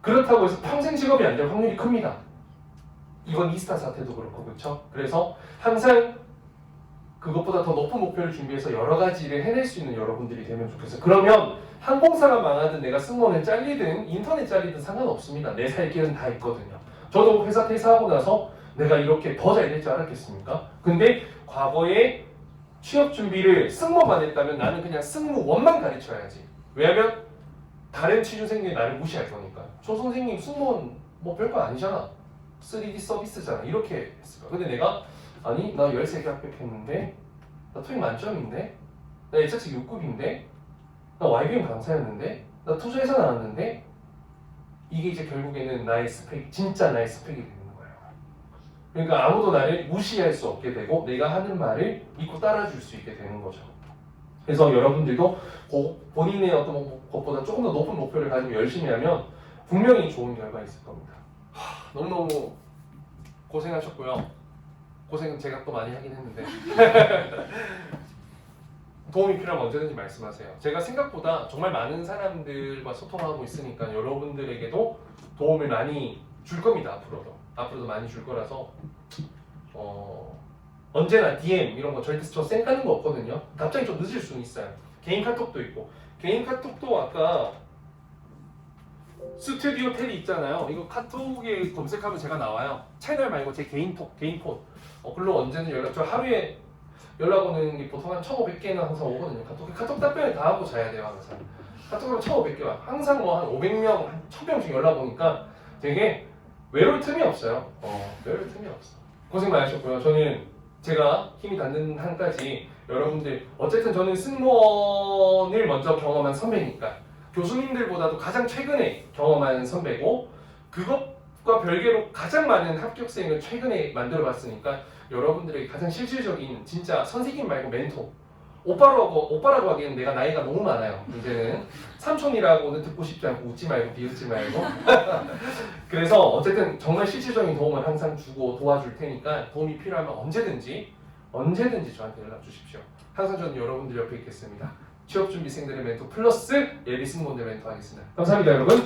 그렇다고 해서 평생 직업이 안 될 확률이 큽니다. 이번 이스타 사태도 그렇고 그렇죠. 그래서 항상 그것보다 더 높은 목표를 준비해서 여러 가지를 해낼 수 있는 여러분들이 되면 좋겠어요. 그러면 항공사가 망하든 내가 승무원을 잘리든 인턴에 잘리든 상관없습니다. 내 살 길은 다 있거든요. 저도 회사 퇴사하고 나서 내가 이렇게 더 잘 될 줄 알았겠습니까? 근데 과거에 취업 준비를 승무원만 했다면 나는 그냥 승무원만 가르쳐야지. 왜냐면 다른 취준생들이 나를 무시할 거니까. 저 선생님 승무원 뭐 별거 아니잖아. 3D 서비스잖아. 이렇게 했을 거야. 근데 내가 아니 나 13개 합격했는데 나 토익 만점인데 나 예차측 6급인데 나 YBM 강사였는데 나 투자회사 나왔는데 이게 이제 결국에는 나의 스펙, 진짜 나의 스펙이 되는 거예요. 그러니까 아무도 나를 무시할 수 없게 되고 내가 하는 말을 믿고 따라줄 수 있게 되는 거죠. 그래서 여러분들도 본인의 어떤 것보다 조금 더 높은 목표를 가지고 열심히 하면 분명히 좋은 결과 있을 겁니다. 너무너무 고생하셨고요. 고생은 제가 또 많이 하긴 했는데 도움이 필요하면 언제든지 말씀하세요. 제가 생각보다 정말 많은 사람들과 소통하고 있으니까 여러분들에게도 도움을 많이 줄 겁니다. 앞으로도 많이 줄 거라서 언제나 DM 이런 거 절대 저 쌩 까는 거 없거든요. 답장이 좀 늦을 수는 있어요. 개인 카톡도 있고 개인 카톡도 아까 스튜디오 텔이 있잖아요. 이거 카톡에 검색하면 제가 나와요. 채널 말고 제 개인 폰. 글로 언제든 저 하루에 연락 오는 게 보통 한 1,500개는 항상 오거든요. 카톡 답변을 다 하고 자야 돼요, 항상. 카톡으로 1,500개 와. 항상 뭐 한 500명, 한 1,000명씩 연락 오니까 되게 외로울 틈이 없어요. 외로울 틈이 없어. 고생 많으셨고요. 저는 제가 힘이 닿는 한까지 여러분들 어쨌든 저는 승무원을 먼저 경험한 선배니까 교수님들보다도 가장 최근에 경험한 선배고 그것과 별개로 가장 많은 합격생을 최근에 만들어봤으니까 여러분들에게 가장 실질적인 진짜 선생님 말고 멘토 오빠라고 하기에는 내가 나이가 너무 많아요. 이제는 삼촌이라고는 듣고 싶지 않고 웃지 말고 비웃지 말고 그래서 어쨌든 정말 실질적인 도움을 항상 주고 도와줄 테니까 도움이 필요하면 언제든지 저한테 연락 주십시오. 항상 저는 여러분들 옆에 있겠습니다. 취업준비생들의 멘토 플러스 예비 승무원들 멘토 하겠습니다. 감사합니다 여러분.